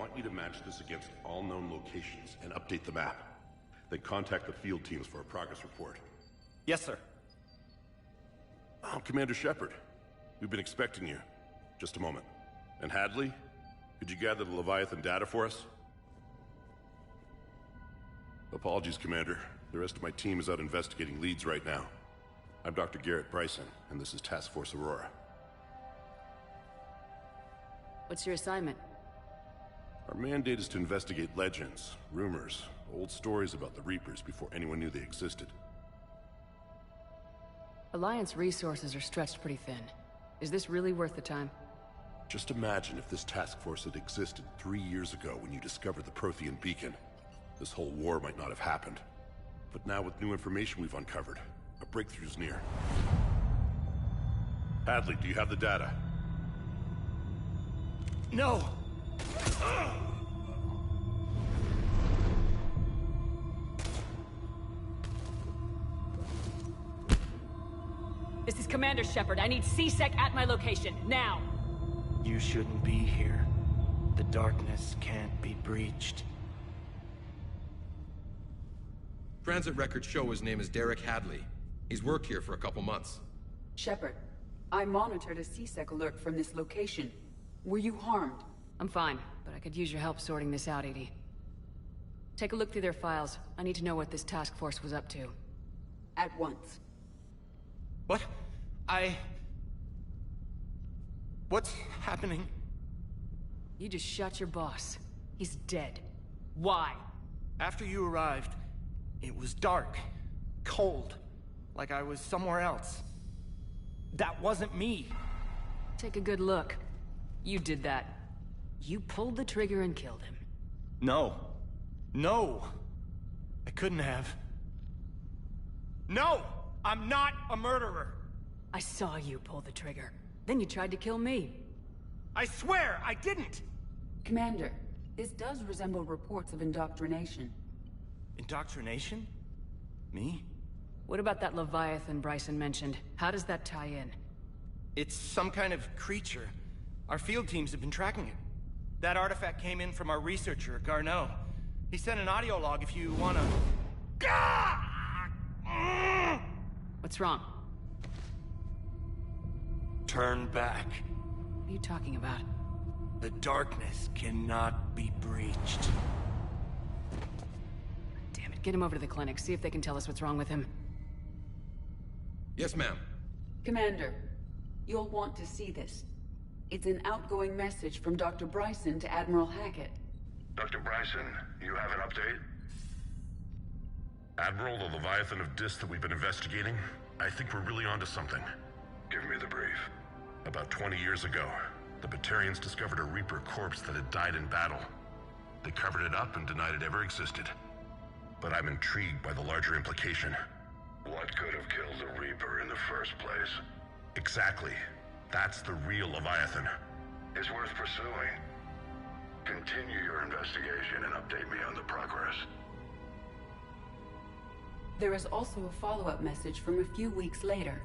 want you to match this against all known locations and update the map. Then contact the field teams for a progress report. Yes, sir. Oh, Commander Shepard. We've been expecting you. Just a moment. And Hadley? Could you gather the Leviathan data for us? Apologies, Commander. The rest of my team is out investigating leads right now. I'm Dr. Garrett Bryson, and this is Task Force Aurora. What's your assignment? Our mandate is to investigate legends, rumors, old stories about the Reapers before anyone knew they existed. Alliance resources are stretched pretty thin. Is this really worth the time? Just imagine if this task force had existed 3 years ago when you discovered the Prothean beacon. This whole war might not have happened. But now with new information we've uncovered, a breakthrough's near. Hadley, do you have the data? No! This is Commander Shepard. I need C-Sec at my location, now! You shouldn't be here. The darkness can't be breached. Transit records show his name is Derek Hadley. He's worked here for a couple months. Shepard, I monitored a C-Sec alert from this location. Were you harmed? I'm fine, but I could use your help sorting this out, Edie. Take a look through their files. I need to know what this task force was up to. At once. What? What's happening? You just shot your boss. He's dead. Why? After you arrived, it was dark, cold, like I was somewhere else. That wasn't me. Take a good look. You did that. You pulled the trigger and killed him. No. No! I couldn't have. No! I'm not a murderer! I saw you pull the trigger. Then you tried to kill me. I swear I didn't! Commander, this does resemble reports of indoctrination. Indoctrination? Me? What about that Leviathan Bryson mentioned? How does that tie in? It's some kind of creature. Our field teams have been tracking it. That artifact came in from our researcher, Garneau. He sent an audio log if you wanna... What's wrong? Turn back. What are you talking about? The darkness cannot be breached. Damn it, get him over to the clinic. See if they can tell us what's wrong with him. Yes, ma'am. Commander, you'll want to see this. It's an outgoing message from Dr. Bryson to Admiral Hackett. Dr. Bryson, you have an update? Admiral, the Leviathan of Dis that we've been investigating, I think we're really onto something. Give me the brief. About 20 years ago, the Batarians discovered a Reaper corpse that had died in battle. They covered it up and denied it ever existed. But I'm intrigued by the larger implication. What could have killed the Reaper in the first place? Exactly. That's the real Leviathan. It's worth pursuing. Continue your investigation and update me on the progress. There is also a follow-up message from a few weeks later.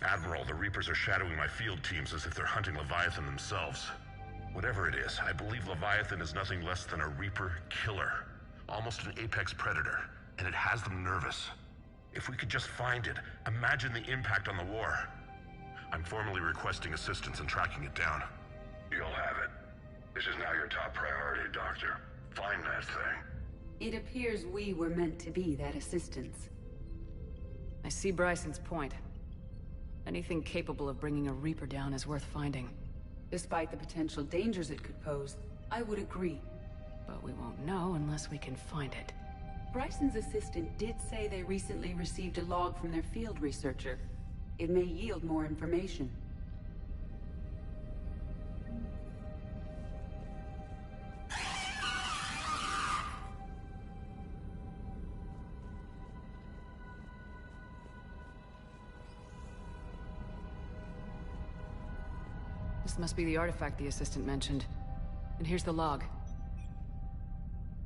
Admiral, the Reapers are shadowing my field teams as if they're hunting Leviathan themselves. Whatever it is, I believe Leviathan is nothing less than a Reaper killer. Almost an apex predator, and it has them nervous. If we could just find it, imagine the impact on the war. I'm formally requesting assistance in tracking it down. You'll have it. This is now your top priority, Doctor. Find that thing. It appears we were meant to be that assistance. I see Bryson's point. Anything capable of bringing a Reaper down is worth finding. Despite the potential dangers it could pose, I would agree. But we won't know unless we can find it. Bryson's assistant did say they recently received a log from their field researcher. It may yield more information. This must be the artifact the assistant mentioned. And here's the log.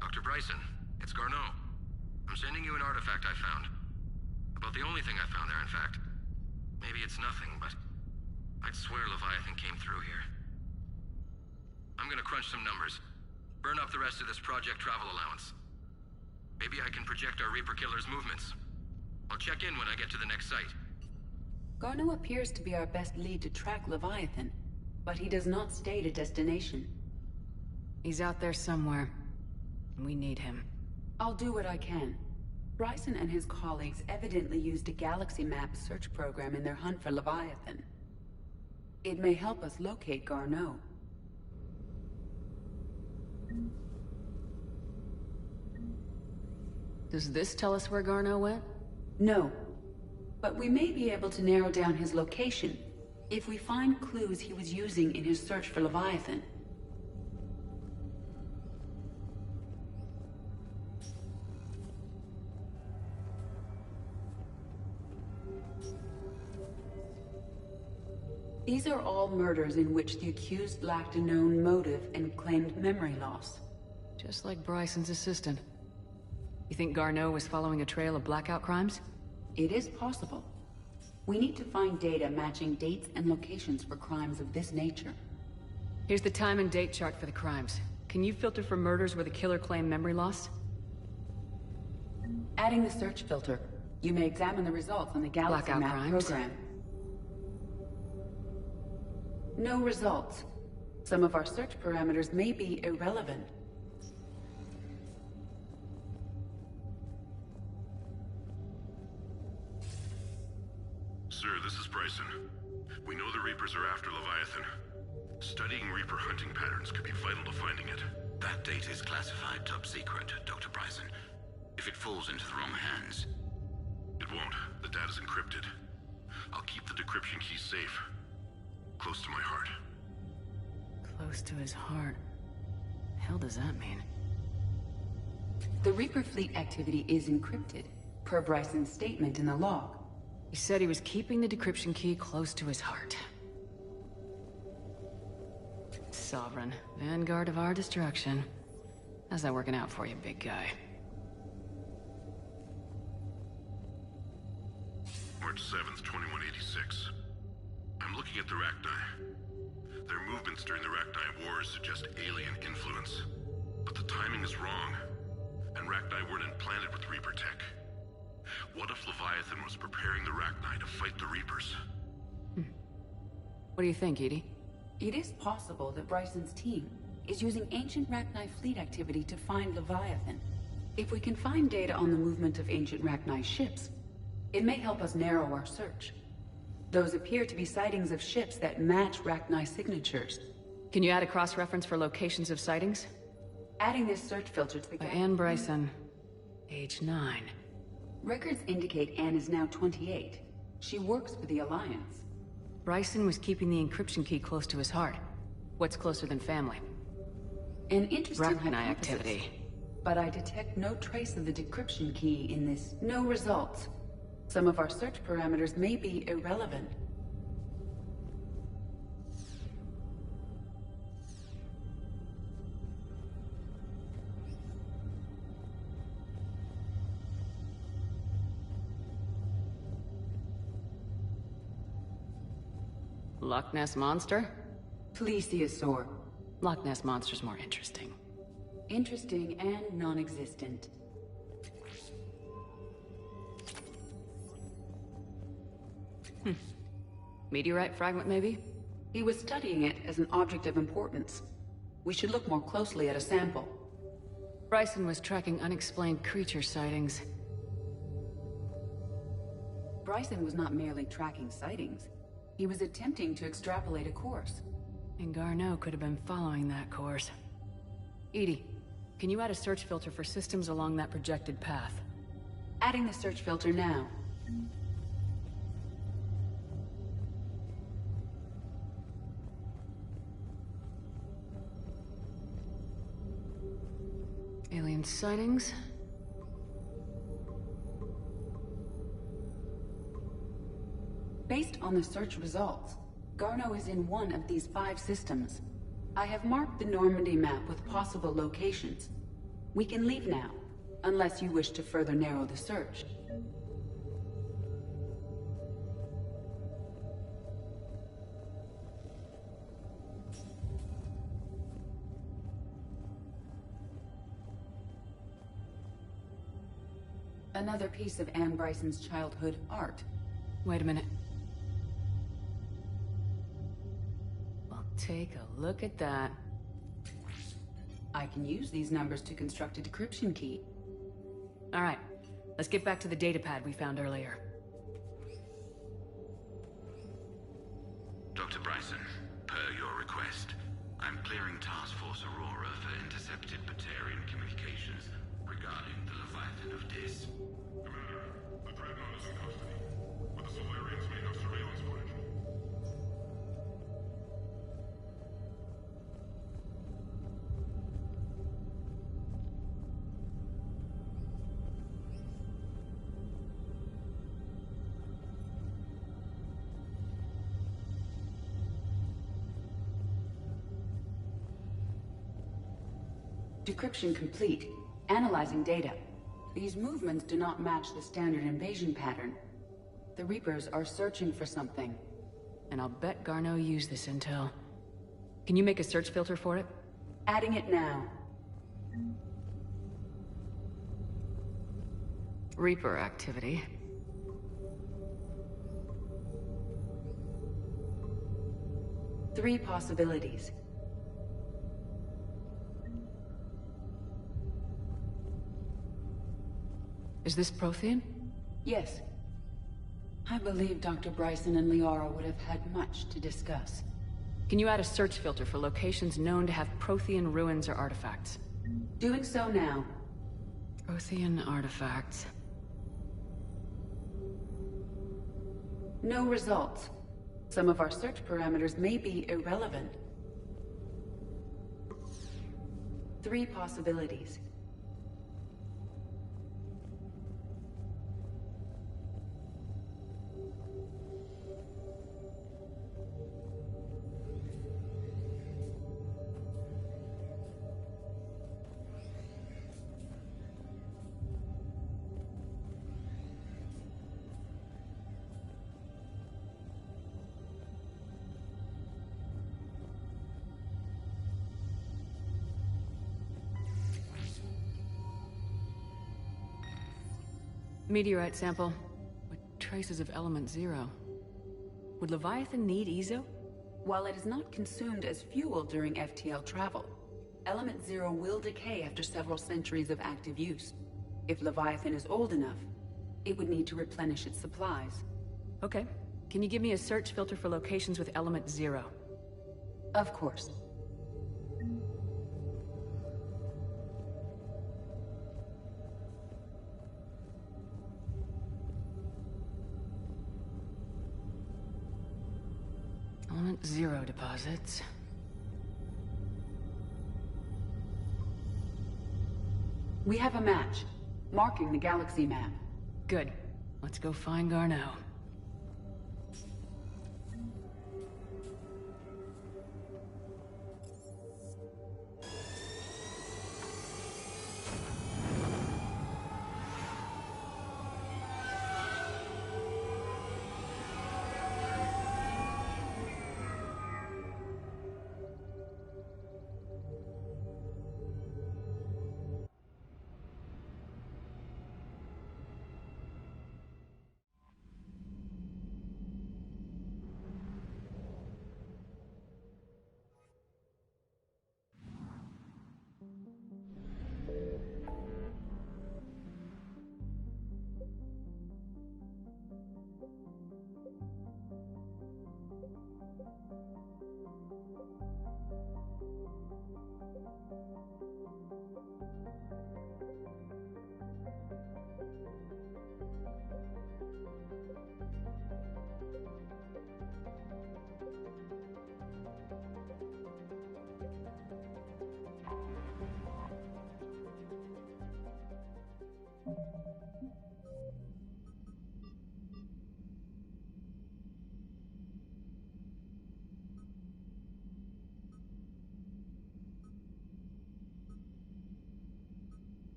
Dr. Bryson, it's Garneau. I'm sending you an artifact I found. About the only thing I found there, in fact. Maybe it's nothing, but I'd swear Leviathan came through here. I'm gonna crunch some numbers. Burn up the rest of this project travel allowance. Maybe I can project our Reaper Killer's movements. I'll check in when I get to the next site. Garneau appears to be our best lead to track Leviathan, but he does not state a destination. He's out there somewhere. We need him. I'll do what I can. Bryson and his colleagues evidently used a galaxy map search program in their hunt for Leviathan. It may help us locate Garneau. Does this tell us where Garneau went? No. But we may be able to narrow down his location if we find clues he was using in his search for Leviathan. These are all murders in which the accused lacked a known motive and claimed memory loss. Just like Bryson's assistant. You think Garneau was following a trail of blackout crimes? It is possible. We need to find data matching dates and locations for crimes of this nature. Here's the time and date chart for the crimes. Can you filter for murders where the killer claimed memory loss? Adding the search filter, you may examine the results on the Galaxy Blackout Map crimes. program. No results. Some of our search parameters may be irrelevant. Sir, this is Bryson. We know the Reapers are after Leviathan. Studying Reaper hunting patterns could be vital to finding it. That data is classified top secret, Dr. Bryson. If it falls into the wrong hands... It won't. The data's encrypted. I'll keep the decryption key safe. Close to my heart. Close to his heart. The hell does that mean? The Reaper fleet activity is encrypted, per Bryson's statement in the log. He said he was keeping the decryption key close to his heart. Sovereign, vanguard of our destruction. How's that working out for you, big guy? March 7th, 2186. I'm looking at the Rachni. Their movements during the Rachni Wars suggest alien influence. But the timing is wrong. And Rachni weren't implanted with Reaper tech. What if Leviathan was preparing the Rachni to fight the Reapers? What do you think, Edie? It is possible that Bryson's team is using ancient Rachni fleet activity to find Leviathan. If we can find data on the movement of ancient Rachni ships, it may help us narrow our search. Those appear to be sightings of ships that match Rachni signatures. Can you add a cross-reference for locations of sightings? Adding this search filter to the By Anne Bryson, age 9. Records indicate Anne is now 28. She works for the Alliance. Bryson was keeping the encryption key close to his heart. What's closer than family? An interesting Rachni hypothesis. activity. But I detect no trace of the decryption key in this. No results. Some of our search parameters may be irrelevant. Loch Ness Monster? Plesiosaur. Loch Ness Monster's more interesting. Interesting and non-existent. Meteorite fragment, maybe? He was studying it as an object of importance. We should look more closely at a sample. Bryson was tracking unexplained creature sightings. Bryson was not merely tracking sightings. He was attempting to extrapolate a course. And Garneau could have been following that course. Edie, can you add a search filter for systems along that projected path? Adding the search filter now. Alien sightings? Based on the search results, Garneau is in one of these 5 systems. I have marked the Normandy map with possible locations. We can leave now, unless you wish to further narrow the search. Another piece of Anne Bryson's childhood art. Wait a minute. Well, take a look at that. I can use these numbers to construct a decryption key. All right, let's get back to the datapad we found earlier. Dr. Bryson, per your request, I'm clearing Task Force Aurora for intercepted Batarian communications regarding the Leviathan of Dis. Commander, the Dreadnought is in custody, but the Solarians may have surveillance footage. Decryption complete. Analyzing data. These movements do not match the standard invasion pattern. The Reapers are searching for something. And I'll bet Garneau used this intel. Can you make a search filter for it? Adding it now. Reaper activity. Three possibilities. Is this Prothean? Yes. I believe Dr. Bryson and Liara would have had much to discuss. Can you add a search filter for locations known to have Prothean ruins or artifacts? Doing so now. Prothean artifacts. No results. Some of our search parameters may be irrelevant. Three possibilities. Meteorite sample with traces of element 0. Would Leviathan need Ezo? While it is not consumed as fuel during FTL travel, Element 0 will decay after several centuries of active use. If Leviathan is old enough, it would need to replenish its supplies. Okay. Can you give me a search filter for locations with element 0? Of course. Element 0 deposits. We have a match, marking the galaxy map. Good. Let's go find Garneau.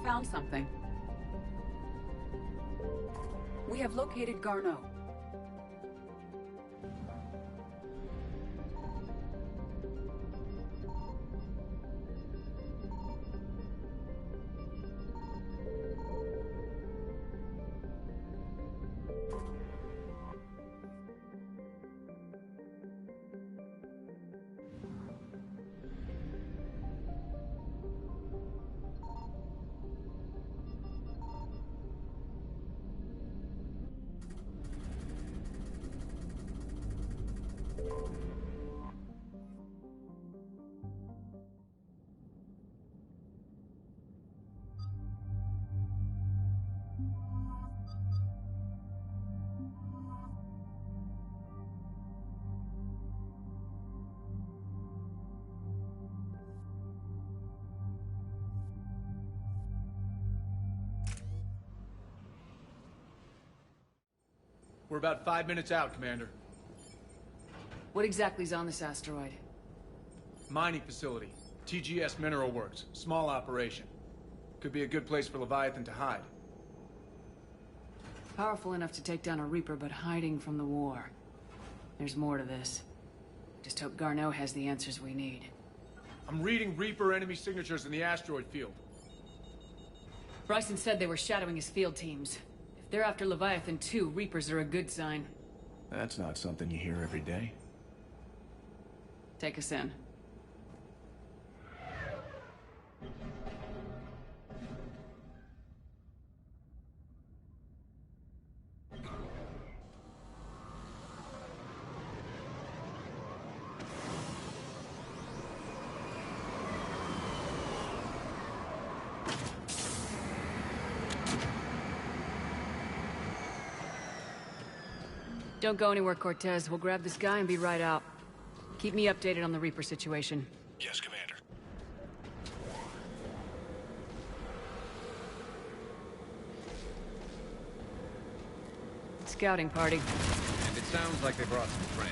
found something. We have located Garneau. We're about 5 minutes out, Commander. What exactly is on this asteroid? Mining facility. TGS Mineral Works. Small operation. Could be a good place for Leviathan to hide. Powerful enough to take down a Reaper, but hiding from the war. There's more to this. Just hope Garneau has the answers we need. I'm reading Reaper enemy signatures in the asteroid field. Bryson said they were shadowing his field teams. If they're after Leviathan too, Reapers are a good sign. That's not something you hear every day. Take us in. Don't go anywhere, Cortez. We'll grab this guy and be right out. Keep me updated on the Reaper situation. Yes, Commander. Scouting party. And it sounds like they brought some friends.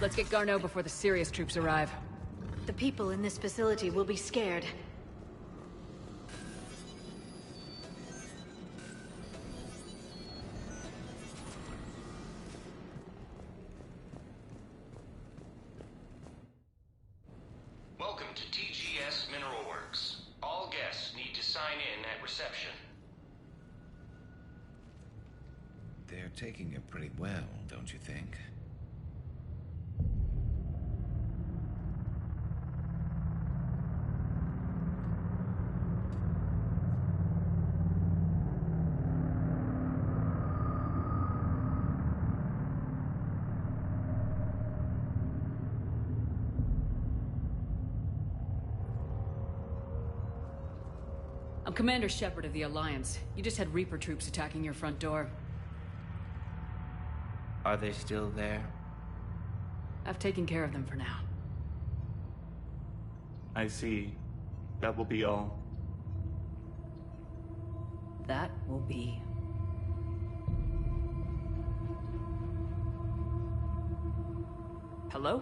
Let's get Garneau before the serious troops arrive. The people in this facility will be scared. Welcome to TGS Mineral Works. All guests need to sign in at reception. They're taking it pretty well, don't you think? I'm Commander Shepard of the Alliance. You just had Reaper troops attacking your front door. Are they still there? I've taken care of them for now. I see. That will be all. That will be. Hello?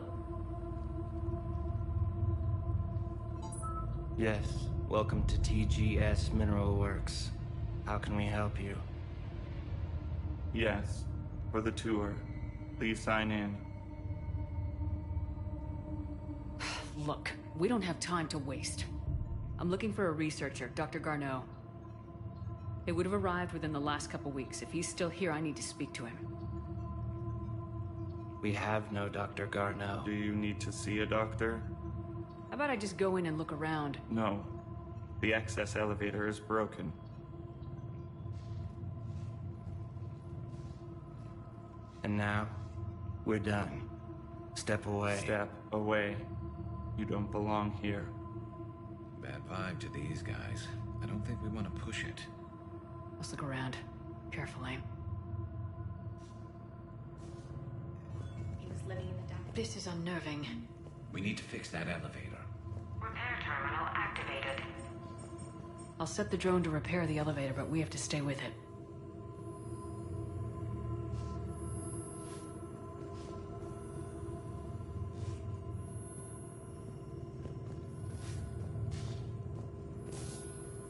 Yes. Welcome to TGS Mineral Works. How can we help you? Yes. For the tour. Please sign in. Look, we don't have time to waste. I'm looking for a researcher, Dr. Garneau. They would have arrived within the last couple weeks. If he's still here, I need to speak to him. We have no Dr. Garneau. Do you need to see a doctor? How about I just go in and look around? No. The access elevator is broken. And now, we're done. Step away. Step away. You don't belong here. Bad vibe to these guys. I don't think we want to push it. Let's look around. Carefully. He was living in the dark This is unnerving. We need to fix that elevator. Repair terminal activated. I'll set the drone to repair the elevator, but we have to stay with it.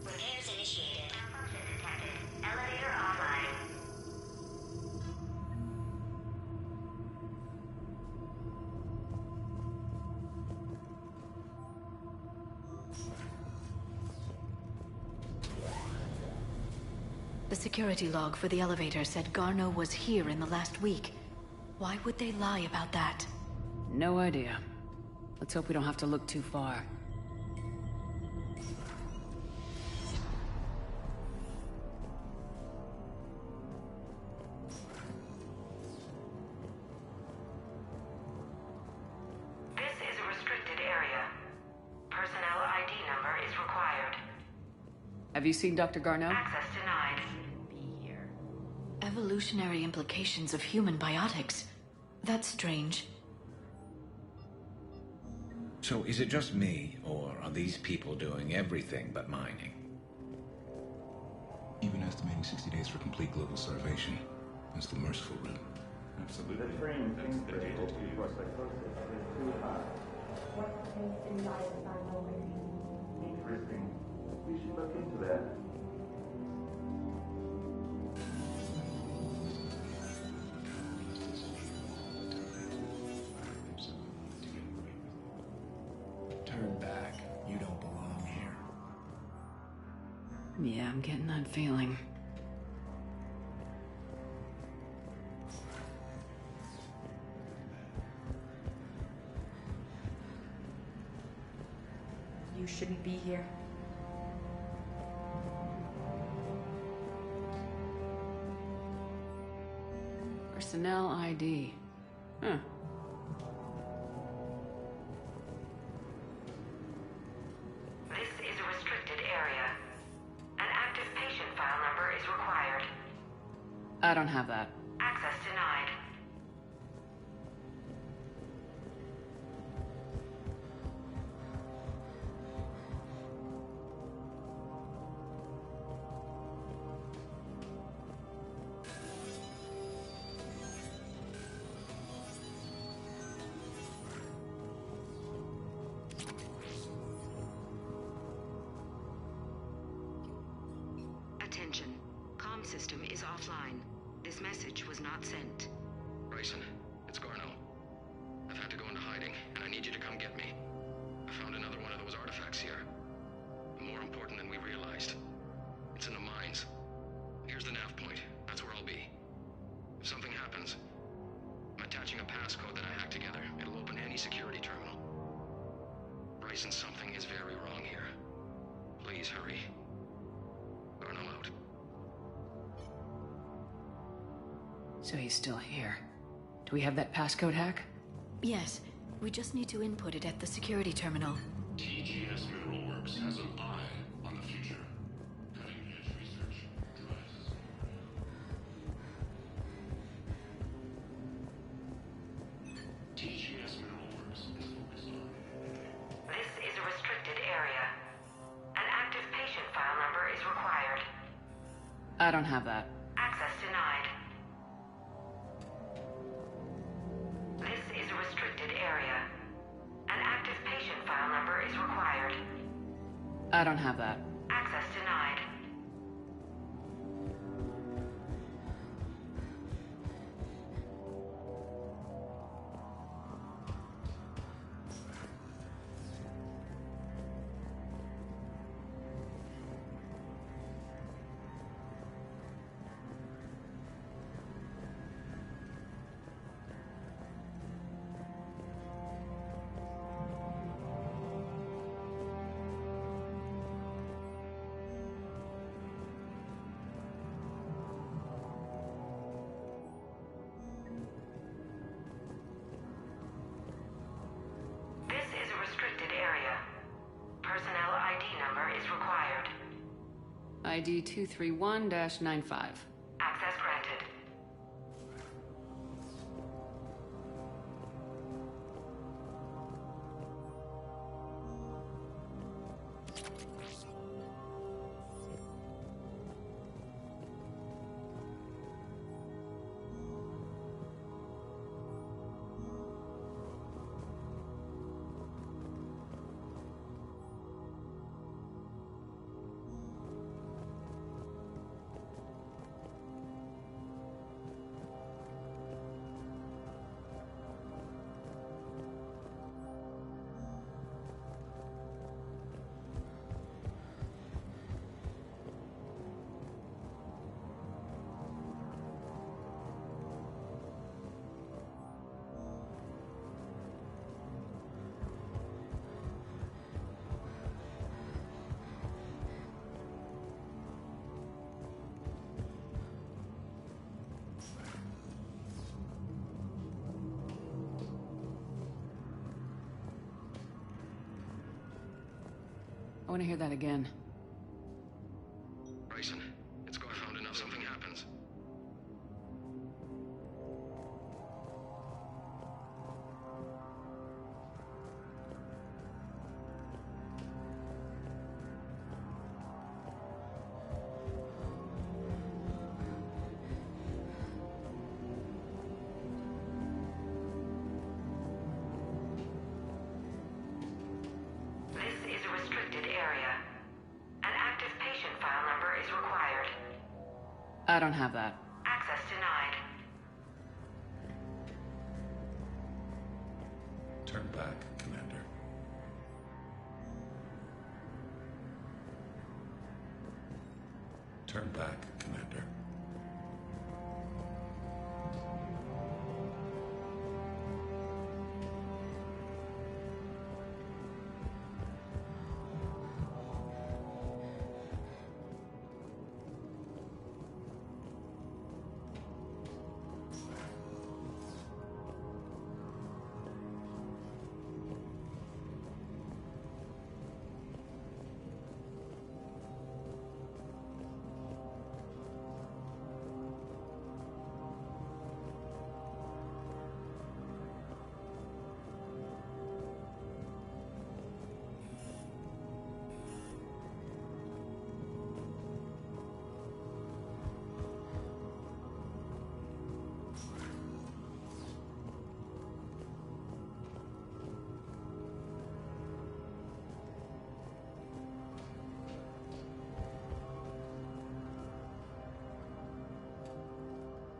Repairs initiated. Malfunction detected. Elevator offline. The security log for the elevator said Garneau was here in the last week. Why would they lie about that? No idea. Let's hope we don't have to look too far. This is a restricted area. Personnel ID number is required. Have you seen Dr. Garneau? Access denied. Evolutionary implications of human biotics. That's strange. So is it just me, or are these people doing everything but mining? Even estimating 60 days for complete global starvation. That's the merciful route. Absolutely. That's the data to use. Interesting. We should look into that. Turn back. You don't belong here. Yeah, I'm getting that feeling. You shouldn't be here. Personnel ID. Huh. This is a restricted area. An active patient file number is required. I don't have that. Access denied. Attention. Comm system is offline. This message was not sent. Bryson, it's Garneau. I've had to go into hiding, and I need you to come get me. I found another one of those artifacts here. More important than we realized. It's in the mines. Here's the nav point. That's where I'll be. If something happens, I'm attaching a passcode that I hacked together. It'll open any security terminal. Bryson, something is very wrong here. Please hurry. Garneau out. So he's still here. Do we have that passcode hack? Yes, we just need to input it at the security terminal. TGS Mineral Works has an eye on the future. Cutting-edge research drives us. TGS Mineral Works is focused on. This is a restricted area. An active patient file number is required. I don't have that. Access denied. This is a restricted area. An active patient file number is required. I don't have that. Access denied. This is a restricted area. Personnel ID number is required. ID 231-95. Access granted. I want to hear that again. Bryson, it's go. I found enough. Something happens. This is a restricted area. An active patient file number is required. I don't have that. Access denied. Turn back, Commander. Turn back, Commander.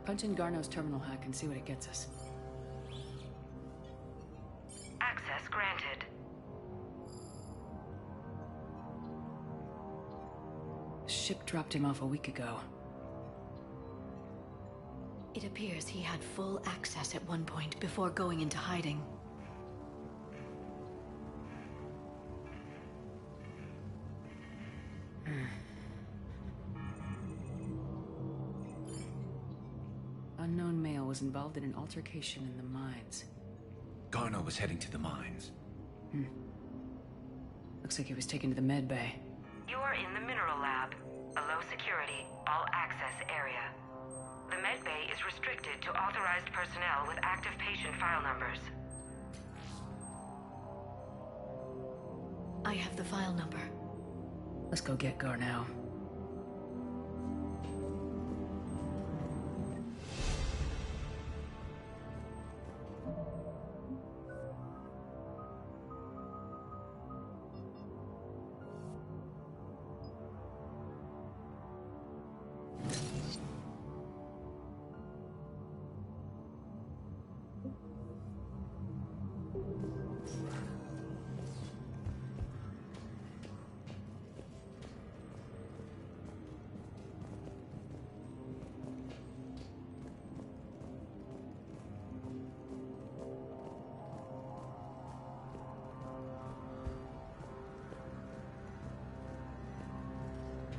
Punch in Garneau's terminal hack and see what it gets us. Access granted. Ship dropped him off a week ago. It appears he had full access at one point before going into hiding. Unknown male was involved in an altercation in the mines. Garneau was heading to the mines. Looks like he was taken to the med bay. You are in the mineral lab, a low security, all access area. The med bay is restricted to authorized personnel with active patient file numbers. I have the file number. Let's go get Garneau.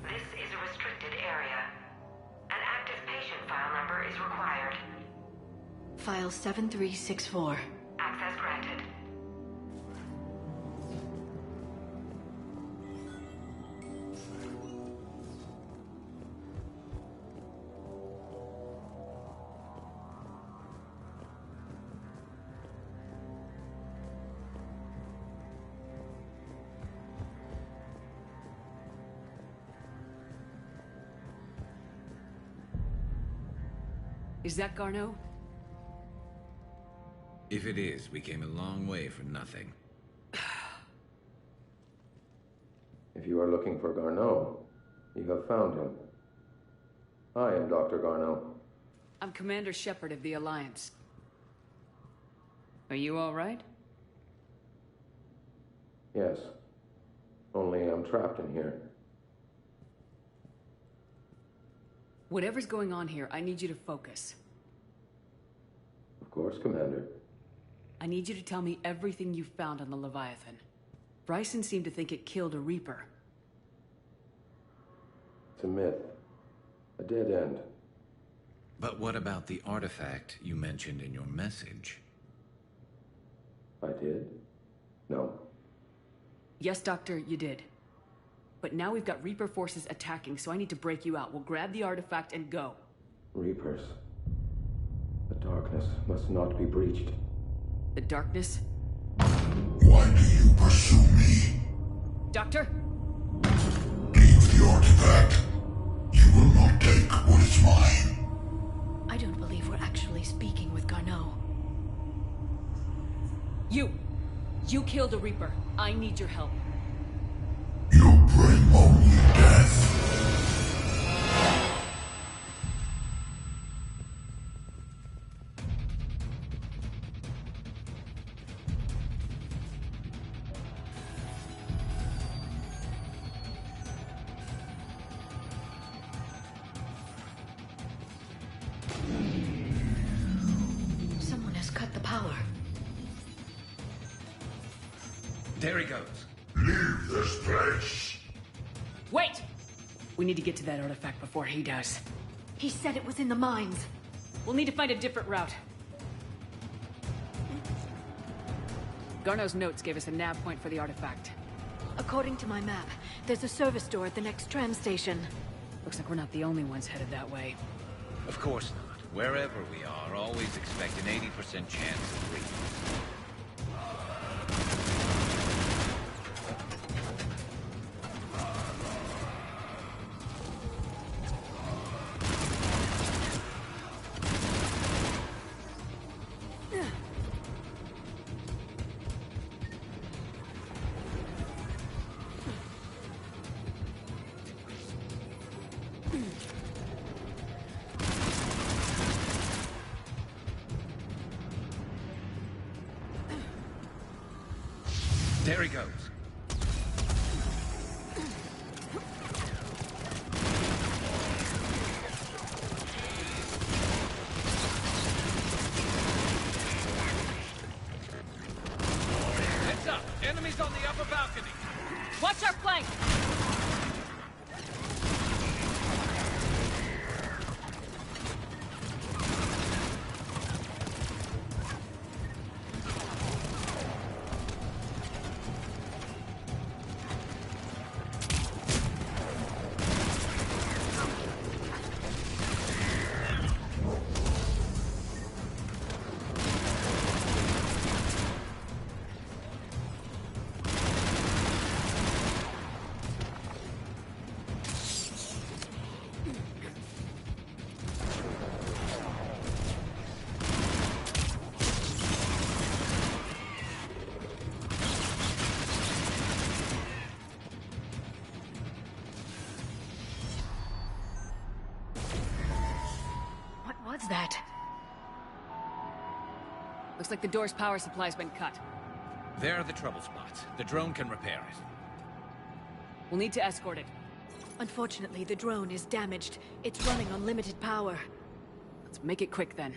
This is a restricted area. An active patient file number is required. File 7364. Access granted. Is that Garneau? If it is, we came a long way for nothing. If you are looking for Garneau, you have found him. I am Dr. Garneau. I'm Commander Shepard of the Alliance. Are you all right? Yes. Only I'm trapped in here. Whatever's going on here, I need you to focus. Of course, Commander. I need you to tell me everything you found on the Leviathan. Bryson seemed to think it killed a Reaper. It's a myth. A dead end. But what about the artifact you mentioned in your message? I did? No. Yes, Doctor, you did. But now we've got Reaper forces attacking, so I need to break you out. We'll grab the artifact and go. Reapers. The darkness must not be breached. The darkness? Why do you pursue me? Doctor? Leave the artifact. You will not take what is mine. I don't believe we're actually speaking with Garneau. You killed a Reaper. I need your help. You bring only death. Someone has cut the power. There he goes. Leave this place. Wait! We need to get to that artifact before he does. He said it was in the mines. We'll need to find a different route. Garneau's notes gave us a nav point for the artifact. According to my map, there's a service door at the next tram station. Looks like we're not the only ones headed that way. Of course not. Wherever we are, always expect an 80% chance of reaching. There he goes. Heads up! Enemies on the upper balcony! Watch our flank! What's that? Looks like the door's power supply's been cut. There are the trouble spots. The drone can repair it. We'll need to escort it. Unfortunately, the drone is damaged. It's running on limited power. Let's make it quick then.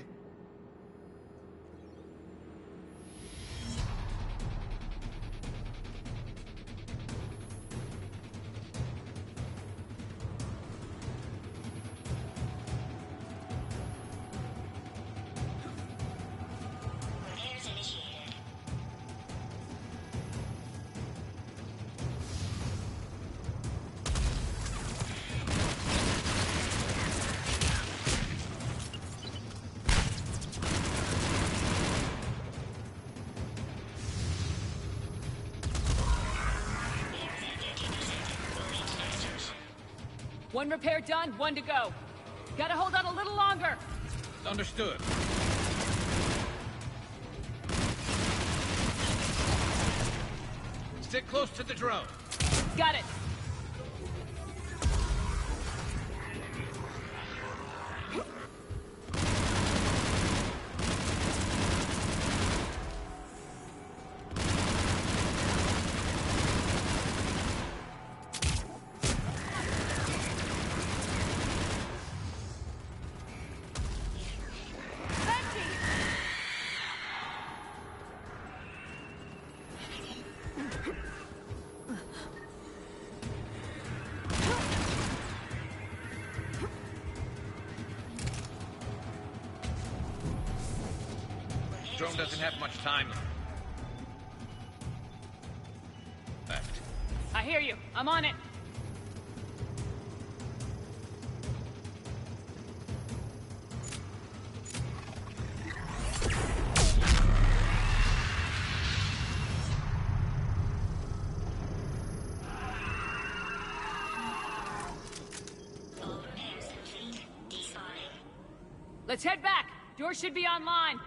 One repair done, one to go. Gotta hold on a little longer. Understood. Stick close to the drone. Got it. Drone doesn't have much time left. I hear you. I'm on it. Let's head back. Door should be online.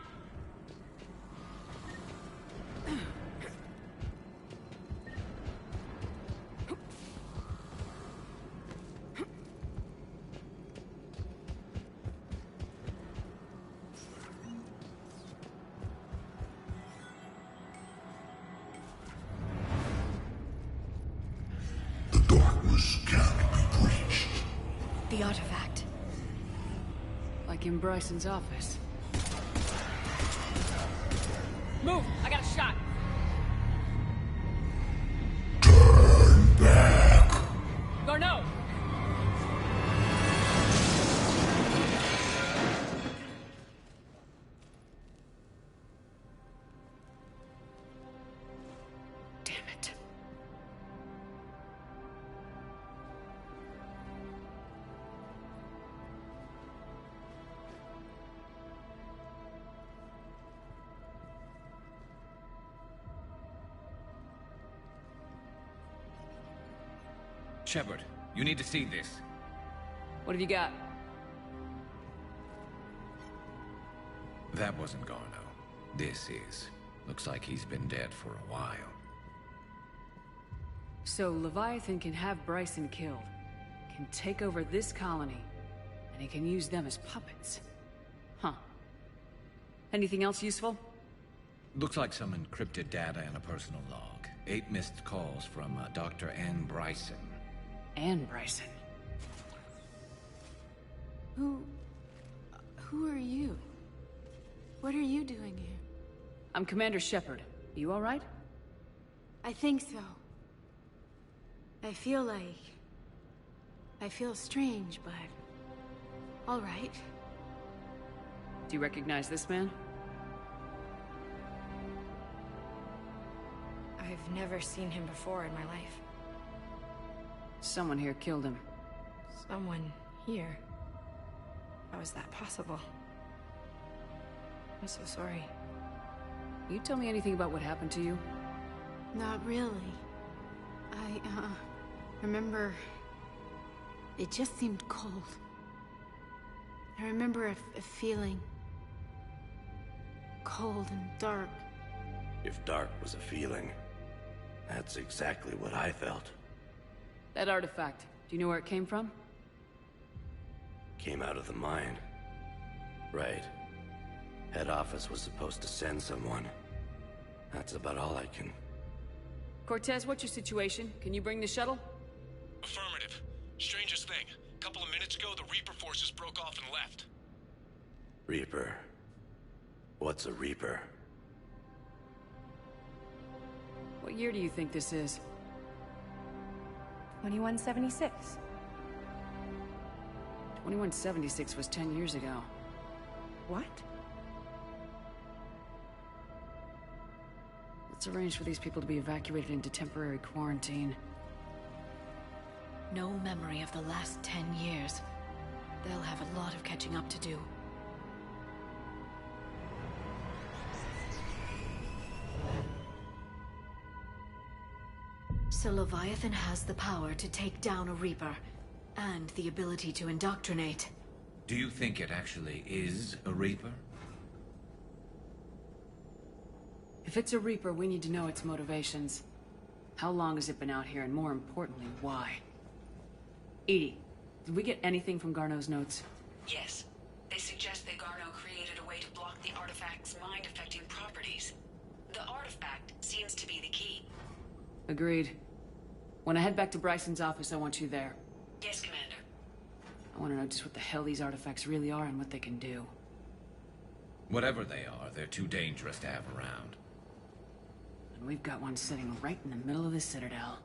The artifact. Like in Bryson's office. Move! I got a shot! Turn back! Garneau! Damn it. Shepard, you need to see this. What have you got? That wasn't Garneau. This is. Looks like he's been dead for a while. So Leviathan can have Bryson killed, can take over this colony, and he can use them as puppets. Huh. Anything else useful? Looks like some encrypted data and a personal log. 8 missed calls from Dr. Ann Bryson. Ann Bryson? Who are you? What are you doing here? I'm Commander Shepard. You all right? I think so. I feel strange, but... all right. Do you recognize this man? I've never seen him before in my life. Someone here killed him. Someone here? How is that possible? I'm so sorry. You tell me anything about what happened to you? Not really. I remember... it just seemed cold. I remember a feeling... cold and dark. If dark was a feeling, that's exactly what I felt. That artifact, do you know where it came from? Came out of the mine. Right. Head office was supposed to send someone. That's about all I can... Cortez, what's your situation? Can you bring the shuttle? Affirmative. Strangest thing. A couple of minutes ago, the Reaper forces broke off and left. Reaper? What's a Reaper? What year do you think this is? 2176. 2176 was 10 years ago. What? Let's arrange for these people to be evacuated into temporary quarantine. No memory of the last 10 years. They'll have a lot of catching up to do. So Leviathan has the power to take down a Reaper, and the ability to indoctrinate. Do you think it actually is a Reaper? If it's a Reaper, we need to know its motivations. How long has it been out here, and more importantly, why? Edie, did we get anything from Garneau's notes? Yes. They suggest that Garneau created a way to block the artifact's mind-affecting properties. The artifact seems to be the key. Agreed. When I head back to Bryson's office, I want you there. Yes, Commander. I want to know just what the hell these artifacts really are and what they can do. Whatever they are, they're too dangerous to have around. And we've got one sitting right in the middle of the Citadel.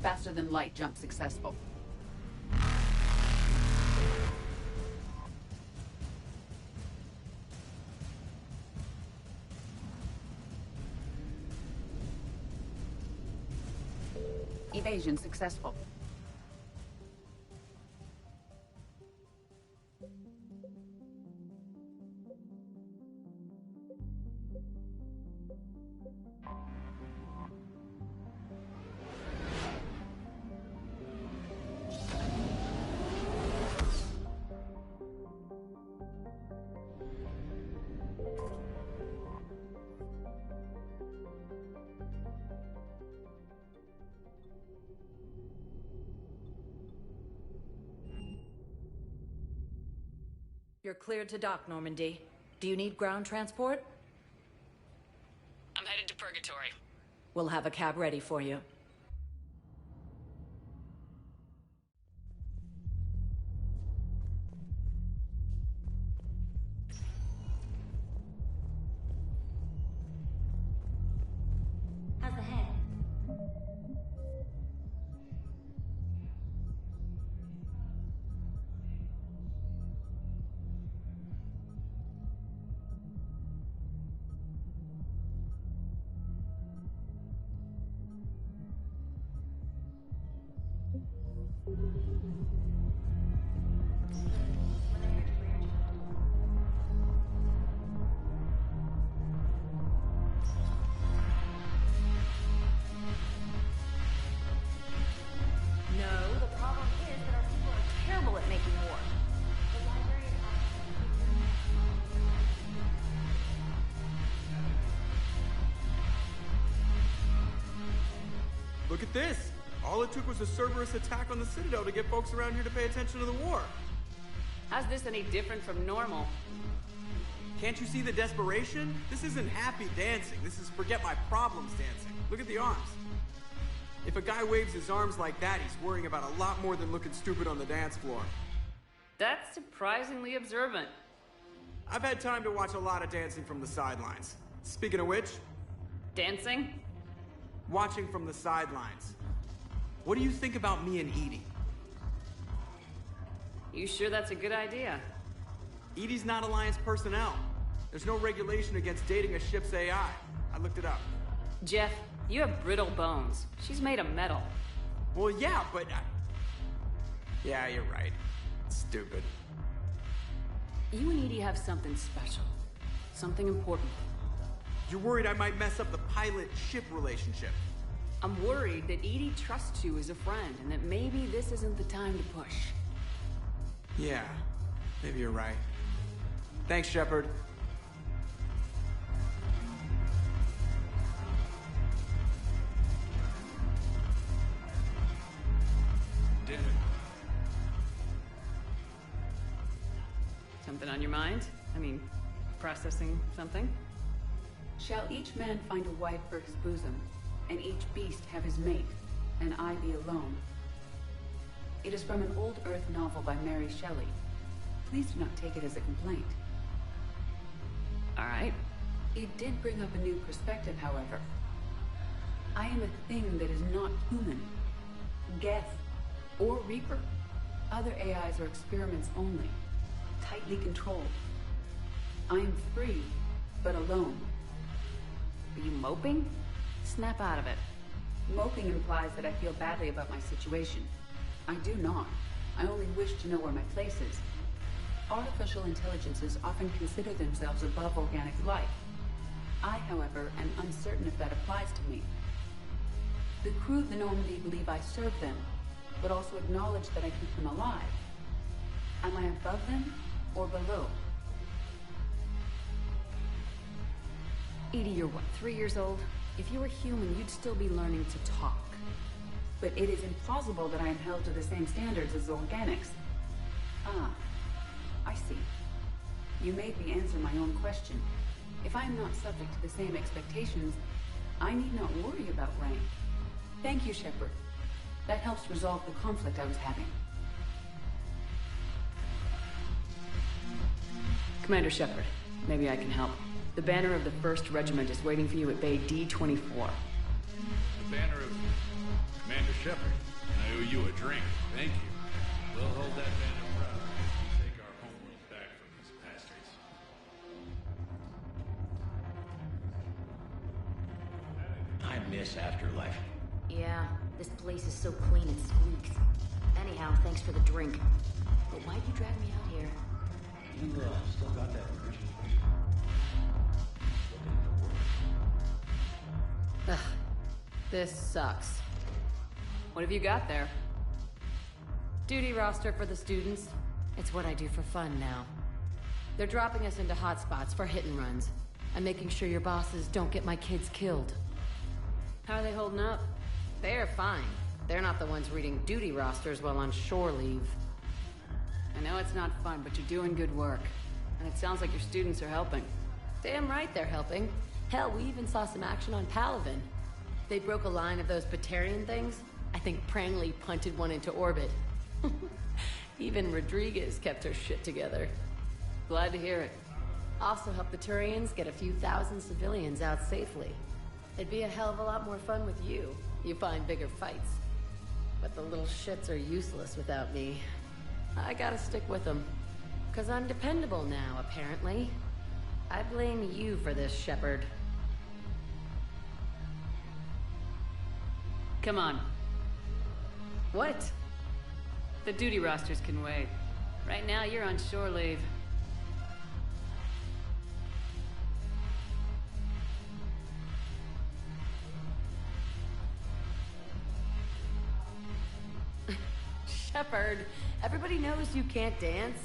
Faster than light jump successful. Evasion successful. You're cleared to dock, Normandy. Do you need ground transport? I'm headed to Purgatory. We'll have a cab ready for you. How's the head? No, the problem is that our people are terrible at making war. The librarian Look at this! All it took was a Cerberus attack on the Citadel to get folks around here to pay attention to the war. How's this any different from normal? Can't you see the desperation? This isn't happy dancing. This is forget my problems dancing. Look at the arms. If a guy waves his arms like that, he's worrying about a lot more than looking stupid on the dance floor. That's surprisingly observant. I've had time to watch a lot of dancing from the sidelines. Speaking of which... Dancing? Watching from the sidelines. What do you think about me and Edie? You sure that's a good idea? Edie's not Alliance personnel. There's no regulation against dating a ship's AI. I looked it up. Jeff, you have brittle bones. She's made of metal. Well, yeah, but... Yeah, you're right. Stupid. You and Edie have something special. Something important. You're worried I might mess up the pilot-ship relationship. I'm worried that Edie trusts you as a friend, and that maybe this isn't the time to push. Yeah, maybe you're right. Thanks, Shepard. Something on your mind? I mean, processing something? Shall each man find a wife for his bosom, and each beast have his mate, and I be alone? It is from an old Earth novel by Mary Shelley. Please do not take it as a complaint. All right. It did bring up a new perspective, however. I am a thing that is not human. Geth, or Reaper. Other AIs are experiments only, tightly controlled. I am free, but alone. Are you moping? Snap out of it. Moping implies that I feel badly about my situation. I do not. I only wish to know where my place is. Artificial intelligences often consider themselves above organic life. I, however, am uncertain if that applies to me. The crew of the Normandy believe I serve them, but also acknowledge that I keep them alive. Am I above them or below? Edie, you're what, 3 years old? If you were human, you'd still be learning to talk. But it is implausible that I am held to the same standards as organics. Ah, I see. You made me answer my own question. If I am not subject to the same expectations, I need not worry about rank. Thank you, Shepard. That helps resolve the conflict I was having. Commander Shepard, maybe I can help. The banner of the 1st Regiment is waiting for you at Bay D-24. The banner of... Commander Shepard, I owe you a drink. Thank you. We'll hold that banner proud and take our homeworld back from these bastards. I miss Afterlife. Yeah, this place is so clean it squeaks. Anyhow, thanks for the drink. But why'd you drag me out here? You, still got that original? Ugh, this sucks. What have you got there? Duty roster for the students. It's what I do for fun now. They're dropping us into hotspots for hit and runs. I'm making sure your bosses don't get my kids killed. How are they holding up? They're fine. They're not the ones reading duty rosters while on shore leave. I know it's not fun, but you're doing good work. And it sounds like your students are helping. Damn right they're helping. Hell, we even saw some action on Palaven. They broke a line of those Batarian things. I think Prangley punted one into orbit. Even Rodriguez kept her shit together. Glad to hear it. Also helped the Turians get a few thousand civilians out safely. It'd be a hell of a lot more fun with you. You find bigger fights. But the little shits are useless without me. I gotta stick with them. 'Cause I'm dependable now, apparently. I blame you for this, Shepard. Come on. What? The duty rosters can wait. Right now, you're on shore leave. Shepard, everybody knows you can't dance.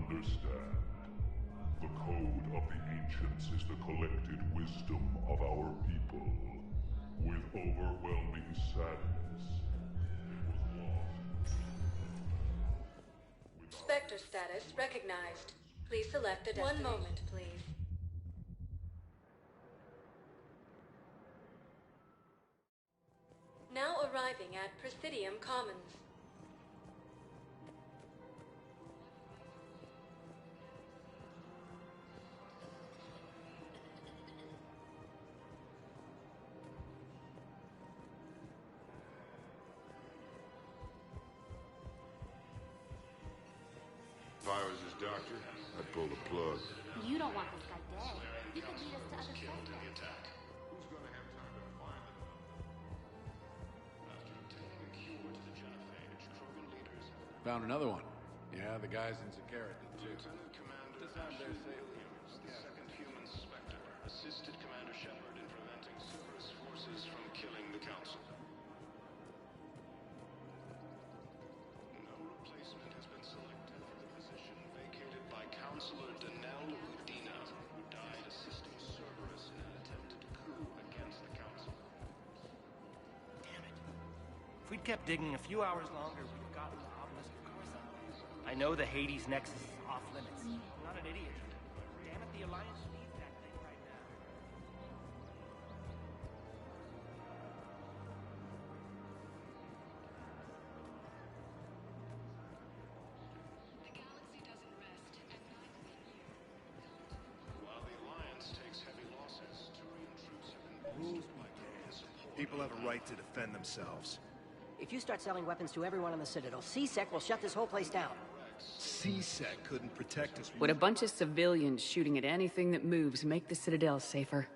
Understand. The code of the ancients is the collected wisdom of our people. With overwhelming sadness, it was lost. Spectre status recognized. Please select a destination. 1 moment, please. Now arriving at Presidium Commons. If I was his doctor, I'd pull the plug. You don't want this guy dead. You could lead us to other Killed in the attack. Who's gonna have time to find them? After obtaining a cure to the genophage, Krogan leaders Found another one. Yeah, the guys in Zakara did too. Lieutenant Commander Williams, the second human Spectre, assisted Commander Shepard in preventing Cerberus forces from killing the Council. No replacement has been selected for the position vacated by Counselor Danelle Udina, who died assisting Cerberus in an attempted coup against the Council. Damn it. If we'd kept digging a few hours longer, we'd have gotten the obelisk of Corsa. I know the Hades Nexus is off limits. I'm not an idiot. Damn it, the Alliance needs that thing right now. The galaxy doesn't rest, and neither can you. While the Alliance takes heavy losses, Turian troops have been boosted by Krogan support. People have a right to defend themselves. If you start selling weapons to everyone on the Citadel, C-Sec will shut this whole place down. C-Sec couldn't protect us. Would a bunch of civilians shooting at anything that moves make the Citadel safer?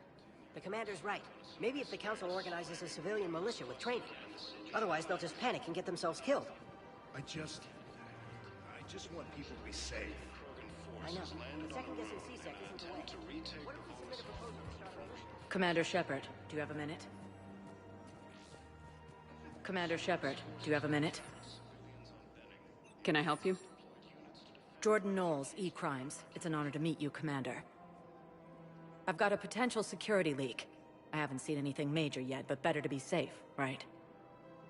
The commander's right. Maybe if the Council organizes a civilian militia with training. Otherwise, they'll just panic and get themselves killed. I just want people to be safe. I know, but second-guessing C-Sec isn't the way. What if we submit a proposal to start a militia? Commander Shepard, do you have a minute? Commander Shepard, do you have a minute? Can I help you? Jordan Knowles, E-Crimes. It's an honor to meet you, Commander. I've got a potential security leak. I haven't seen anything major yet, but better to be safe, right?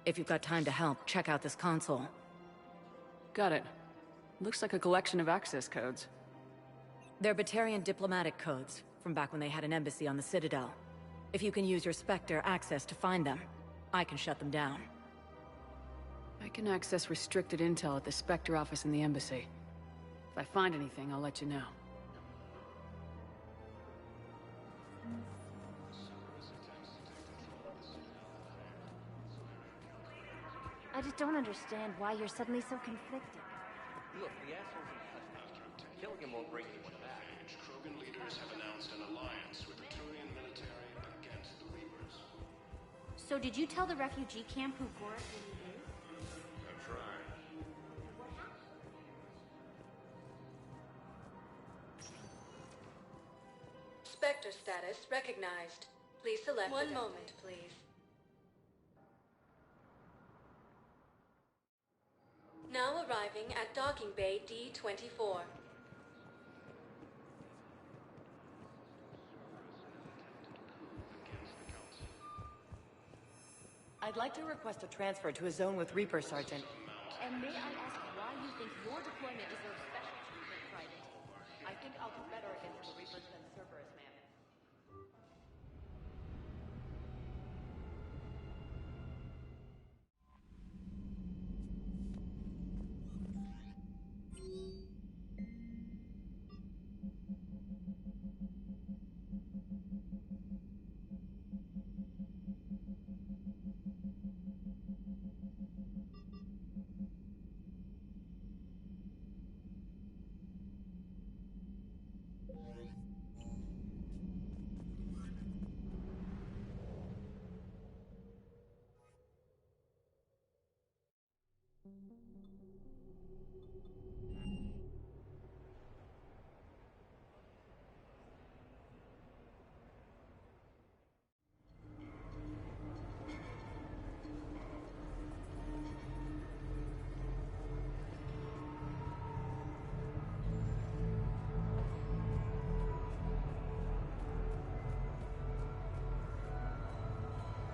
If you've got time to help, check out this console. Got it. Looks like a collection of access codes. They're Batarian diplomatic codes, from back when they had an embassy on the Citadel. If you can use your Spectre access to find them, I can shut them down. I can access restricted intel at the Spectre office in the embassy. If I find anything, I'll let you know. I just don't understand why you're suddenly so conflicted. Look, the asshole's in custody. Killing him won't bring anyone back. Krogan leaders have announced an alliance with the Turian military against the Reapers. So did you tell the refugee camp who Boris really is? That's right. What happened? Spectre status recognized. Please select one moment, please. Now arriving at docking bay D-24. I'd like to request a transfer to a zone with Reaper, Sergeant. And may I ask why you think your deployment deserves special treatment, Private? I think I'll do better against the Reapers than Cerberus, ma'am.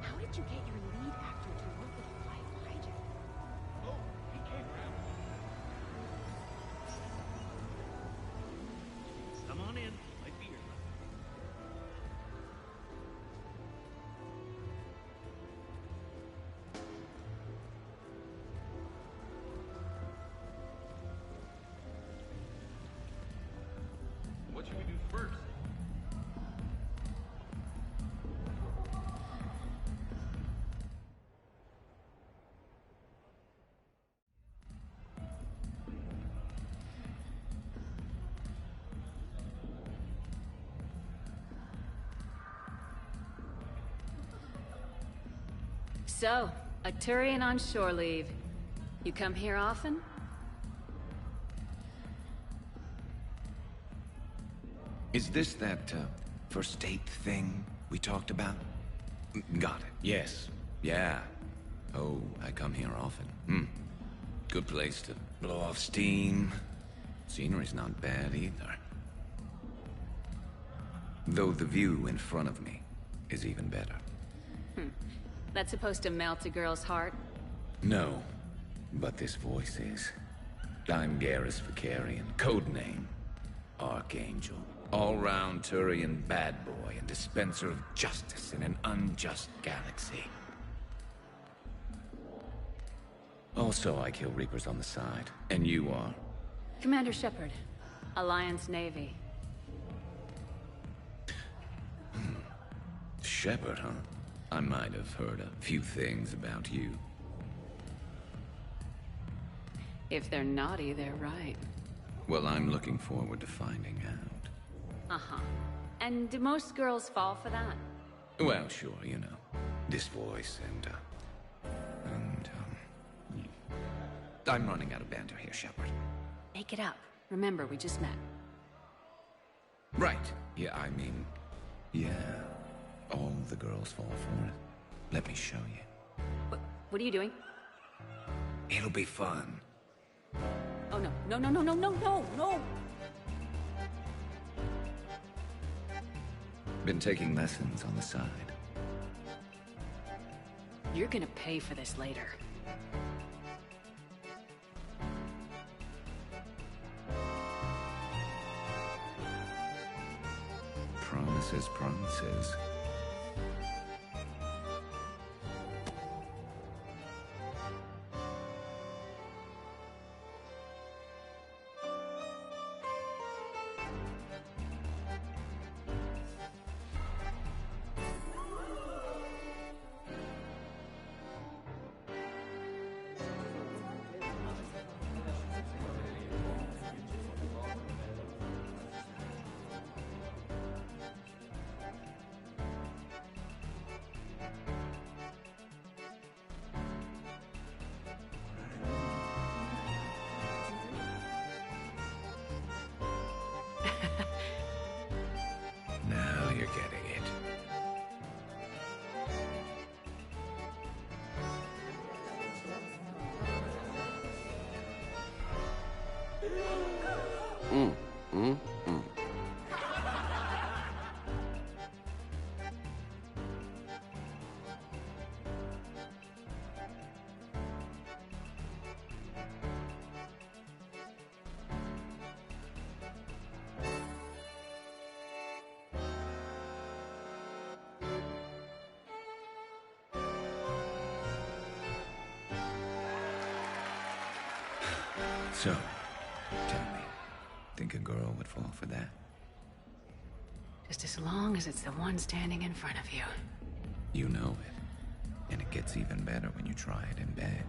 How did you get your lead actor to work with a fire hydrant? Oh, he came around. Come on in. Might be your luck. What should we do first? So, a Turian on shore leave. You come here often? Is this that, first date thing we talked about? Got it. Yes. Yeah. Oh, I come here often. Good place to blow off steam. Scenery's not bad either. Though the view in front of me is even better. That's supposed to melt a girl's heart? No, but this voice is. I'm Garrus Vicarian, codename Archangel. All-round Turian bad boy and dispenser of justice in an unjust galaxy. Also, I kill Reapers on the side. And you are? Commander Shepard, Alliance Navy. Shepard, huh? I might have heard a few things about you. If they're naughty, they're right. Well, I'm looking forward to finding out. Uh-huh. And do most girls fall for that? Well, sure, you know. This voice and I'm running out of banter here, Shepard. Make it up. Remember, we just met. Right. Yeah, I mean, yeah. All the girls fall for it. Let me show you. What are you doing? It'll be fun. Oh no, no, no, no, no, no, no, no! Been taking lessons on the side. You're gonna pay for this later. Promises, promises. Now you're getting it. So, tell me, think a girl would fall for that? Just as long as it's the one standing in front of you. You know it. And it gets even better when you try it in bed.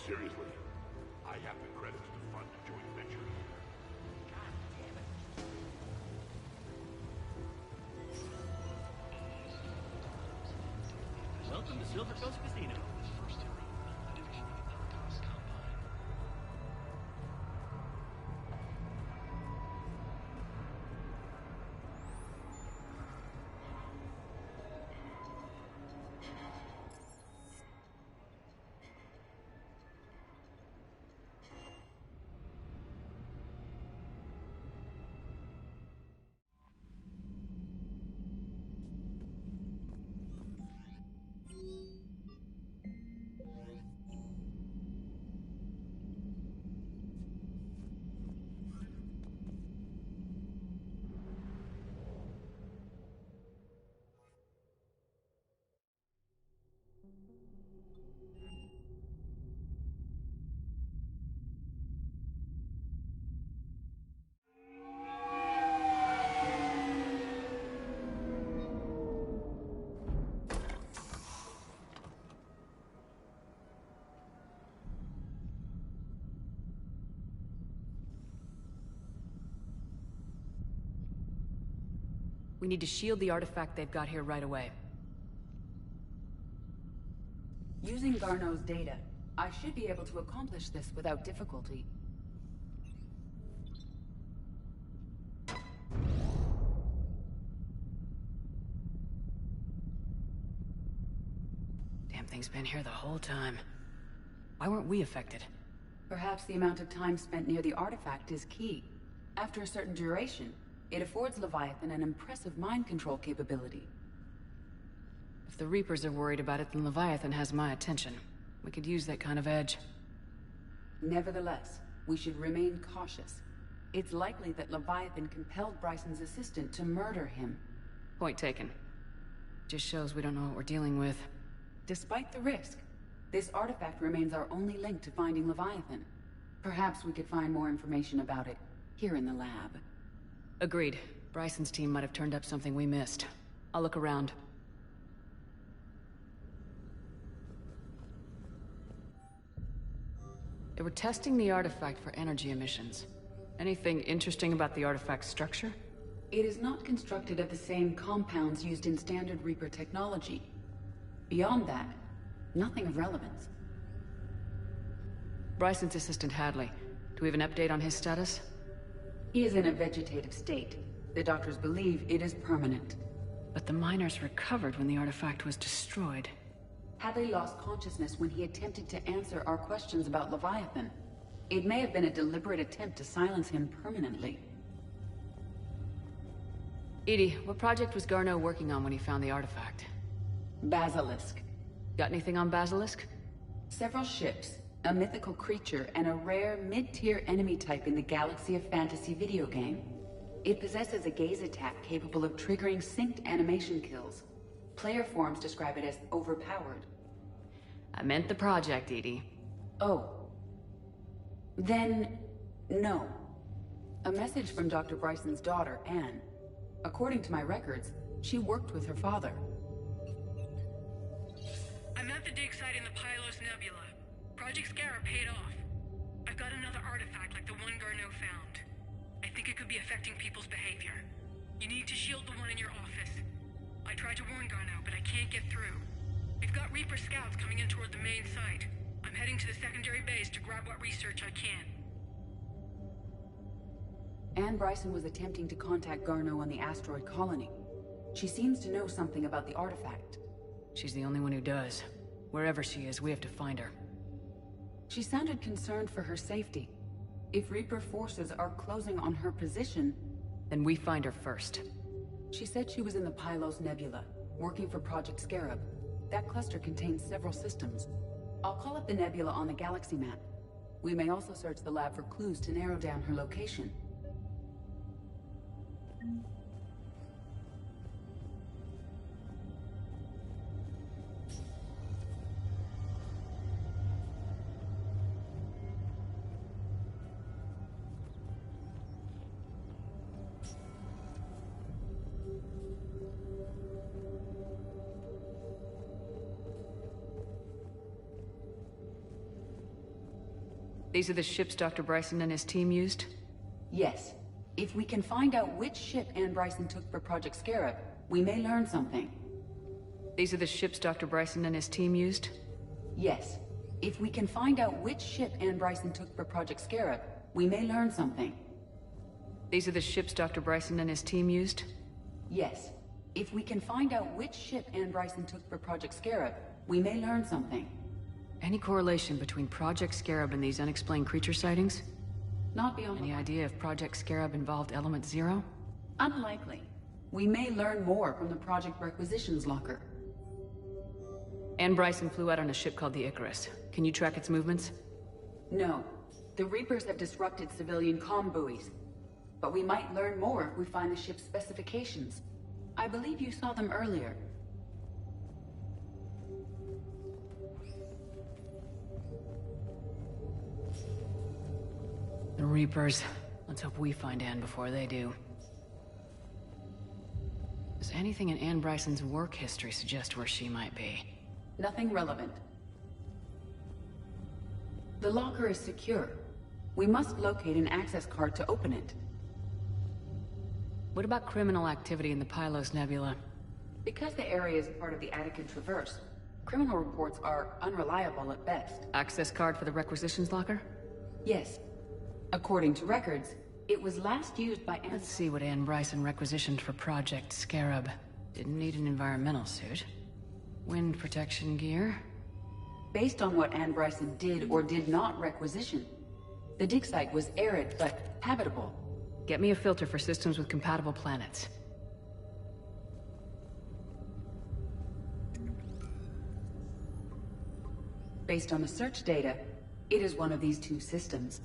Seriously, I have the credits to fund a joint venture. God damn it. Welcome to Silver Coast Casino. We need to shield the artifact they've got here right away. Using Garneau's data, I should be able to accomplish this without difficulty. Damn thing's been here the whole time. Why weren't we affected? Perhaps the amount of time spent near the artifact is key. After a certain duration, it affords Leviathan an impressive mind control capability. If the Reapers are worried about it, then Leviathan has my attention. We could use that kind of edge. Nevertheless, we should remain cautious. It's likely that Leviathan compelled Bryson's assistant to murder him. Point taken. Just shows we don't know what we're dealing with. Despite the risk, this artifact remains our only link to finding Leviathan. Perhaps we could find more information about it here in the lab. Agreed. Bryson's team might have turned up something we missed. I'll look around. They were testing the artifact for energy emissions. Anything interesting about the artifact's structure? It is not constructed of the same compounds used in standard Reaper technology. Beyond that, nothing of relevance. Bryson's assistant Hadley. Do we have an update on his status? He is in a vegetative state. The doctors believe it is permanent. But the miners recovered when the artifact was destroyed. Hadley lost consciousness when he attempted to answer our questions about Leviathan. It may have been a deliberate attempt to silence him permanently. EDI, what project was Garneau working on when he found the artifact? Basilisk. Got anything on Basilisk? Several ships, a mythical creature, and a rare mid-tier enemy type in the Galaxy of Fantasy video game. It possesses a gaze attack capable of triggering synced animation kills. Player forums describe it as overpowered. I meant the project, EDI. Oh. Then, no. A message from Dr. Bryson's daughter, Anne. According to my records, she worked with her father. I'm at the dig site in the Pylos Nebula. Project Scarab paid off. I've got another artifact like the one Garneau found. I think it could be affecting people's behavior. You need to shield the one in your office. I tried to warn Garneau, but I can't get through. We've got Reaper scouts coming in toward the main site. I'm heading to the secondary base to grab what research I can. Anne Bryson was attempting to contact Garneau on the asteroid colony. She seems to know something about the artifact. She's the only one who does. Wherever she is, we have to find her. She sounded concerned for her safety. If Reaper forces are closing on her position... Then we find her first. She said she was in the Pylos Nebula, working for Project Scarab. That cluster contains several systems. I'll call up the nebula on the galaxy map. We may also search the lab for clues to narrow down her location. These are the ships Dr. Bryson and his team used? Yes. If we can find out which ship Anne Bryson took for Project Scarab, we may learn something. These are the ships Dr. Bryson and his team used? Yes. If we can find out which ship Anne Bryson took for Project Scarab, we may learn something. These are the ships Dr. Bryson and his team used? Yes. If we can find out which ship Anne Bryson took for Project Scarab, we may learn something. Any correlation between Project Scarab and these unexplained creature sightings? Not beyond... Any idea if Project Scarab involved Element Zero? Unlikely. We may learn more from the Project Requisitions Locker. Anne Bryson flew out on a ship called the Icarus. Can you track its movements? No. The Reapers have disrupted civilian comm buoys. But we might learn more if we find the ship's specifications. I believe you saw them earlier. The Reapers. Let's hope we find Anne before they do. Does anything in Anne Bryson's work history suggest where she might be? Nothing relevant. The locker is secure. We must locate an access card to open it. What about criminal activity in the Pylos Nebula? Because the area is part of the Attica Traverse, criminal reports are unreliable at best. Access card for the requisitions locker? Yes. According to records, it was last used by Anne... Let's see what Anne Bryson requisitioned for Project Scarab. Didn't need an environmental suit. Wind protection gear. Based on what Anne Bryson did or did not requisition, the dig site was arid but habitable. Get me a filter for systems with compatible planets. Based on the search data, it is one of these two systems.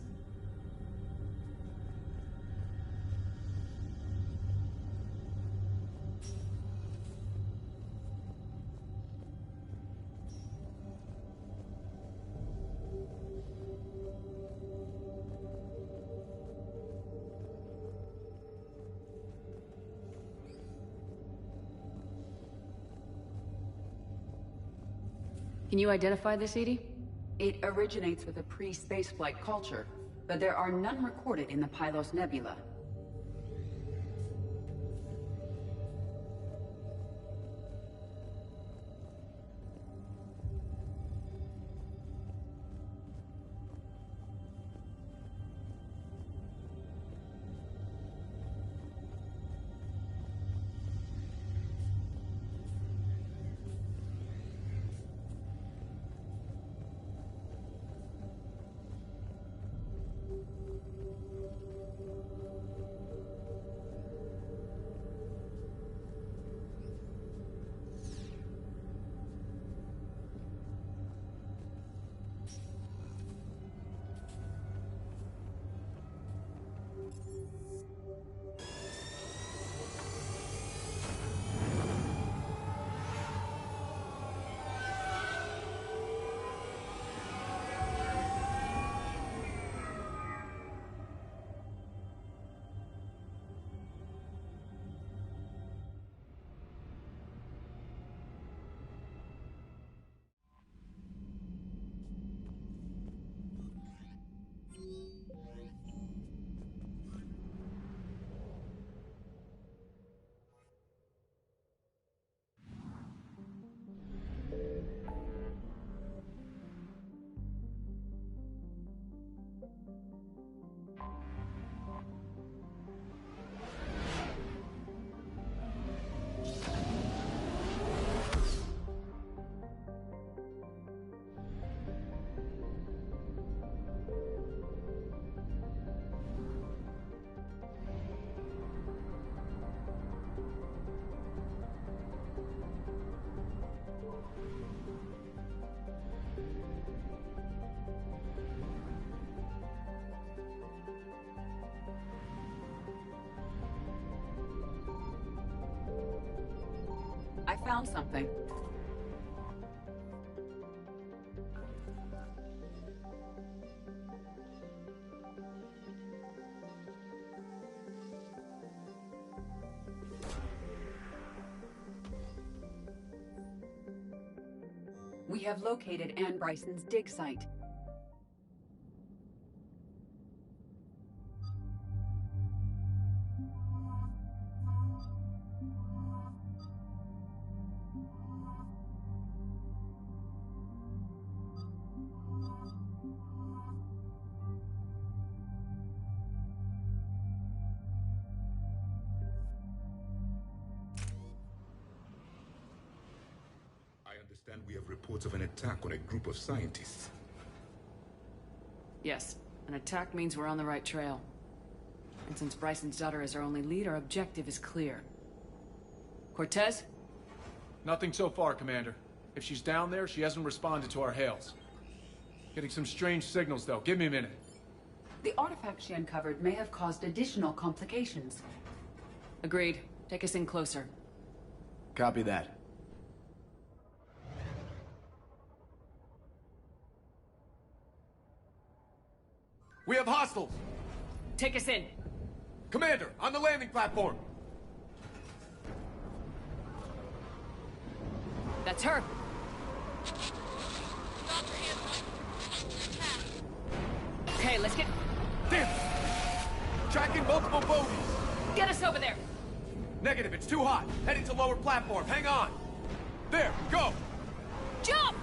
Can you identify this, EDI? It originates with a pre-spaceflight culture. but there are none recorded in the Pylos Nebula. I found something. We have located Anne Bryson's dig site. We have reports of an attack on a group of scientists. Yes, an attack means we're on the right trail. And since Bryson's daughter is our only lead, our objective is clear. Cortez? Nothing so far, Commander. If she's down there, she hasn't responded to our hails. Getting some strange signals, though. Give me a minute. The artifact she uncovered may have caused additional complications. Agreed. Take us in closer. Copy that. We have hostiles! Take us in! Commander, on the landing platform! That's her! Okay, let's get... Damn! Tracking multiple bogies! Get us over there! Negative, it's too hot. Heading to lower platform, hang on! There, go! Jump!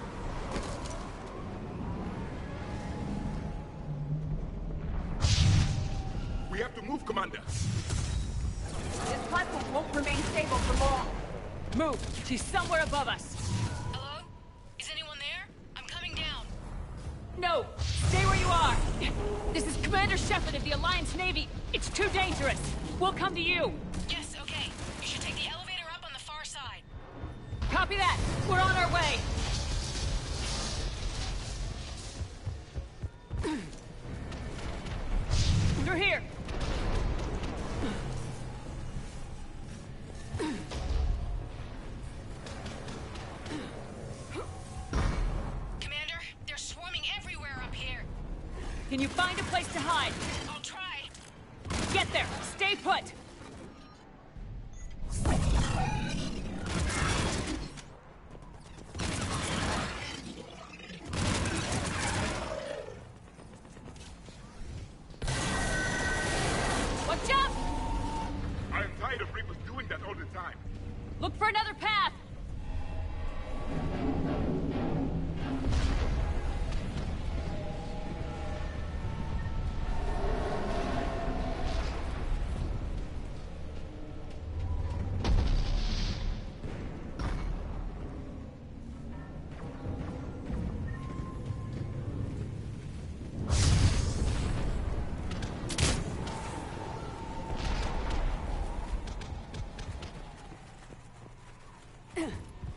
We have to move, Commander. This platform won't remain stable for long. Move! She's somewhere above us! Hello? Is anyone there? I'm coming down. No! Stay where you are! This is Commander Shepard of the Alliance Navy. It's too dangerous. We'll come to you. Yes, okay. You should take the elevator up on the far side. Copy that! We're on our way! Through here! Commander, they're swarming everywhere up here. Can you find a place to hide? I'll try. Get there! Stay put!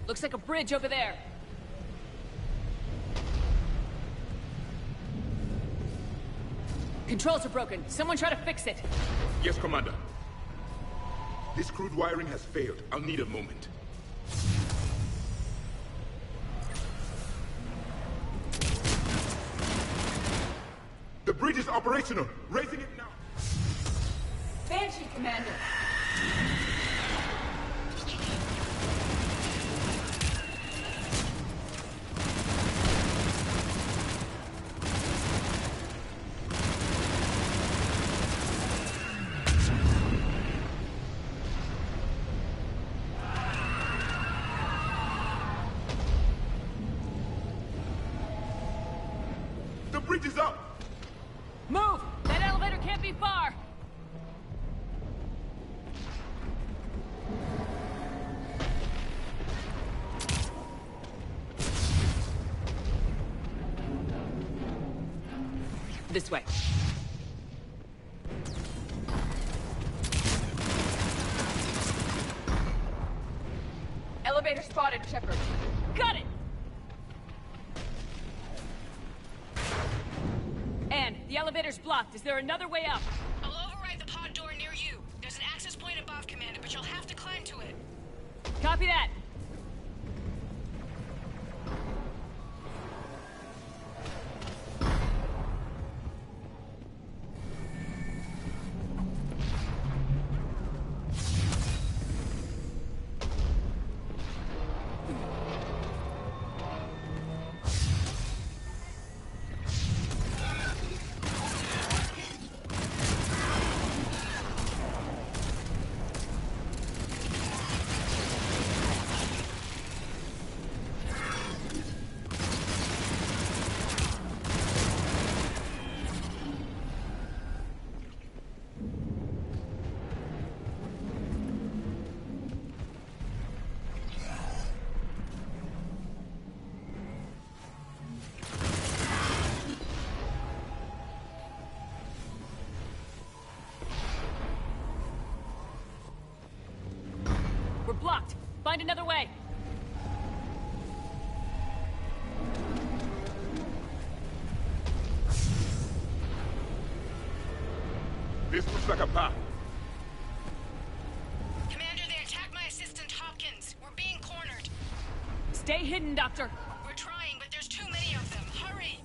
Looks like a bridge over there. Controls are broken. Someone try to fix it. Yes, Commander. This crude wiring has failed. I'll need a moment. The bridge is operational. Raising it now. Banshee, Commander. The bridge is up. Move! That elevator can't be far! This way. Elevator spotted, Shepard. Got it! Anne, the elevator's blocked. Is there another way up? I'll override the pod door near you. There's an access point above, Commander, but you'll have to climb to it. Copy that. We're blocked. Find another way. This looks like a path. Commander, they attacked my assistant, Hopkins. We're being cornered. Stay hidden, Doctor. We're trying, but there's too many of them. Hurry!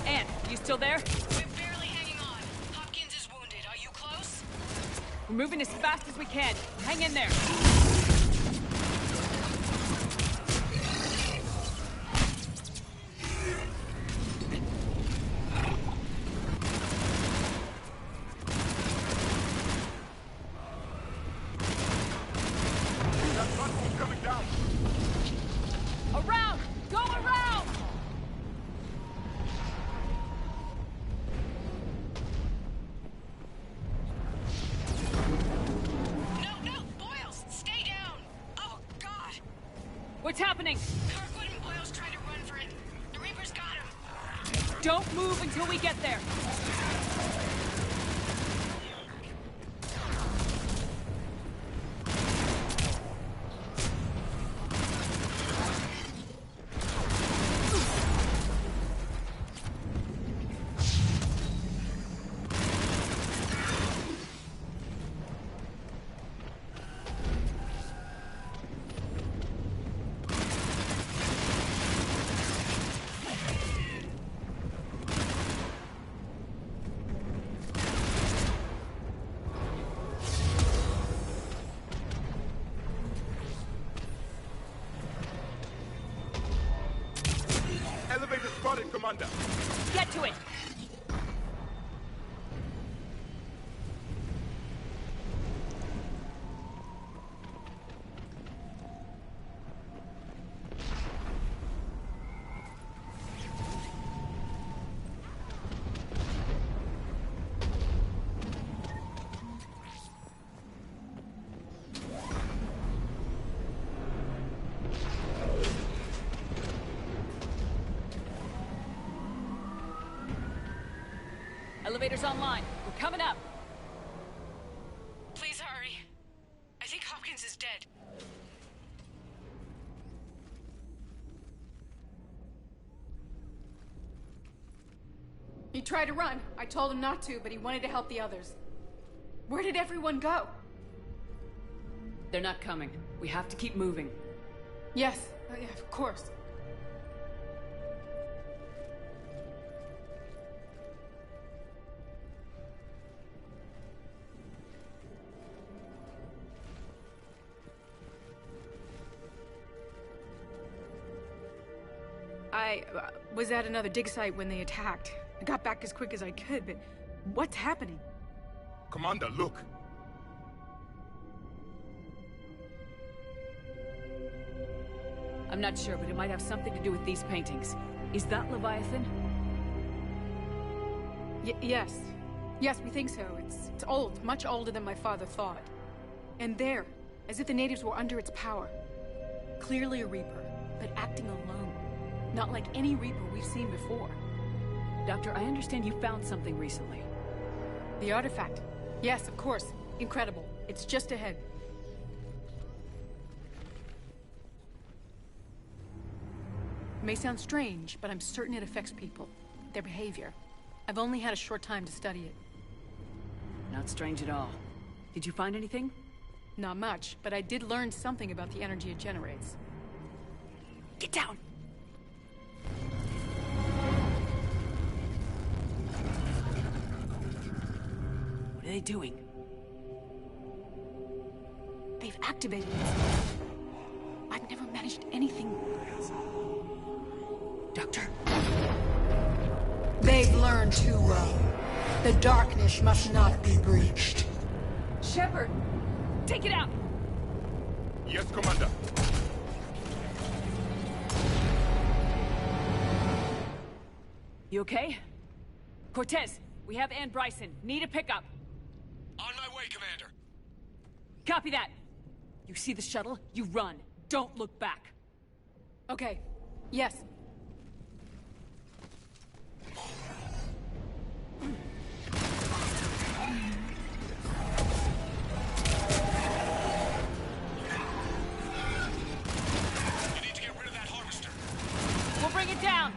Anne, you still there? We're barely hanging on. Hopkins is wounded. Are you close? We're moving as fast as we can. Hang in there. That platform's coming down. Around! Go around! No, Boyles! Stay down! Oh, God! What's happening? Kirkwood and Boyles tried to run for it. The Reaper's got him. Don't move until we get there. Elevator spotted, Commander. Get to it! Elevator's online. We're coming up. Please hurry. I think Hopkins is dead. He tried to run. I told him not to, but he wanted to help the others. Where did everyone go? They're not coming. We have to keep moving. Yes, yeah, of course. I was at another dig site when they attacked. I got back as quick as I could, but what's happening? Commander, look! I'm not sure, but it might have something to do with these paintings. Is that Leviathan? Yes. Yes, we think so. It's old, much older than my father thought. And there, as if the natives were under its power. Clearly a Reaper, but acting alone. Not like any Reaper we've seen before. Doctor, I understand you found something recently. The artifact. Yes, of course. Incredible. It's just ahead. It may sound strange, but I'm certain it affects people. Their behavior. I've only had a short time to study it. Not strange at all. Did you find anything? Not much, but I did learn something about the energy it generates. Get down! What are they doing? They've activated it. I've never managed anything. Doctor? They've learned too well. The darkness must not be breached. Shepard! Take it out! Yes, Commander. You okay? Cortez, we have Ann Bryson. Need a pickup. On my way, Commander. Copy that. You see the shuttle? You run. Don't look back. Okay. Yes. We'll bring it down!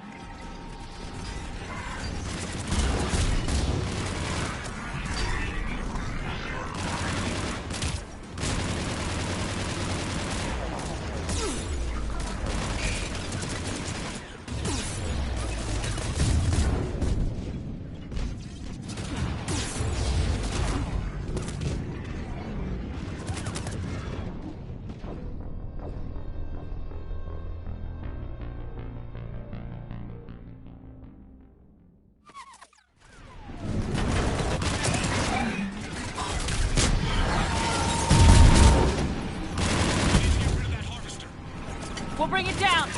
We'll bring it down!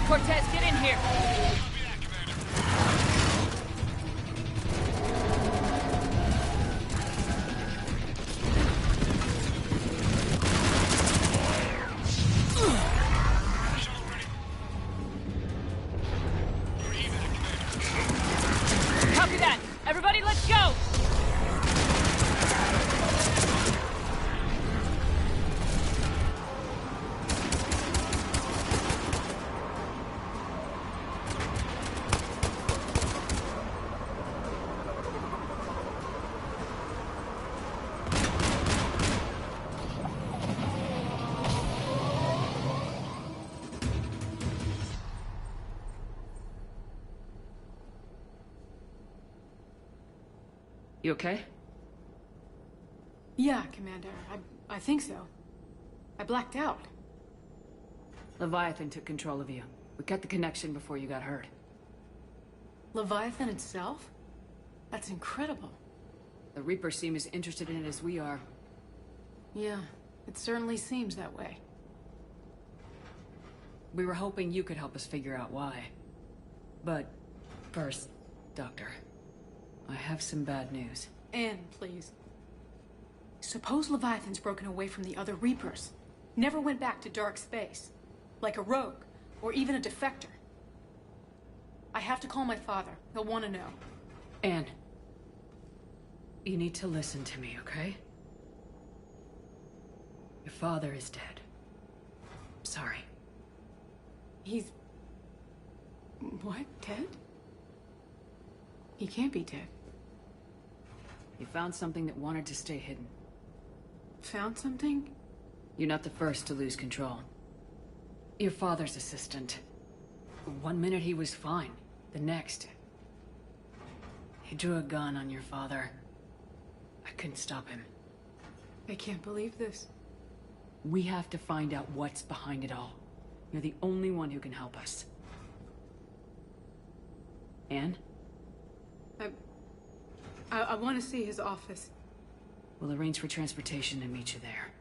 Cortez, get in here! Copy that! Everybody, let's go! You okay? Yeah, Commander. I think so. I blacked out. Leviathan took control of you. We cut the connection before you got hurt. Leviathan itself? That's incredible. The Reapers seem as interested in it as we are. Yeah, it certainly seems that way. We were hoping you could help us figure out why. But first, Doctor, I have some bad news. Anne, please. Suppose Leviathan's broken away from the other Reapers. Never went back to dark space. Like a rogue, or even a defector. I have to call my father. He'll want to know. Anne, you need to listen to me, okay? Your father is dead. Sorry. He's... what? Dead? He can't be dead. You found something that wanted to stay hidden. Found something? You're not the first to lose control. Your father's assistant. One minute he was fine. The next... he drew a gun on your father. I couldn't stop him. I can't believe this. We have to find out what's behind it all. You're the only one who can help us. Anne? I want to see his office. We'll arrange for transportation and meet you there.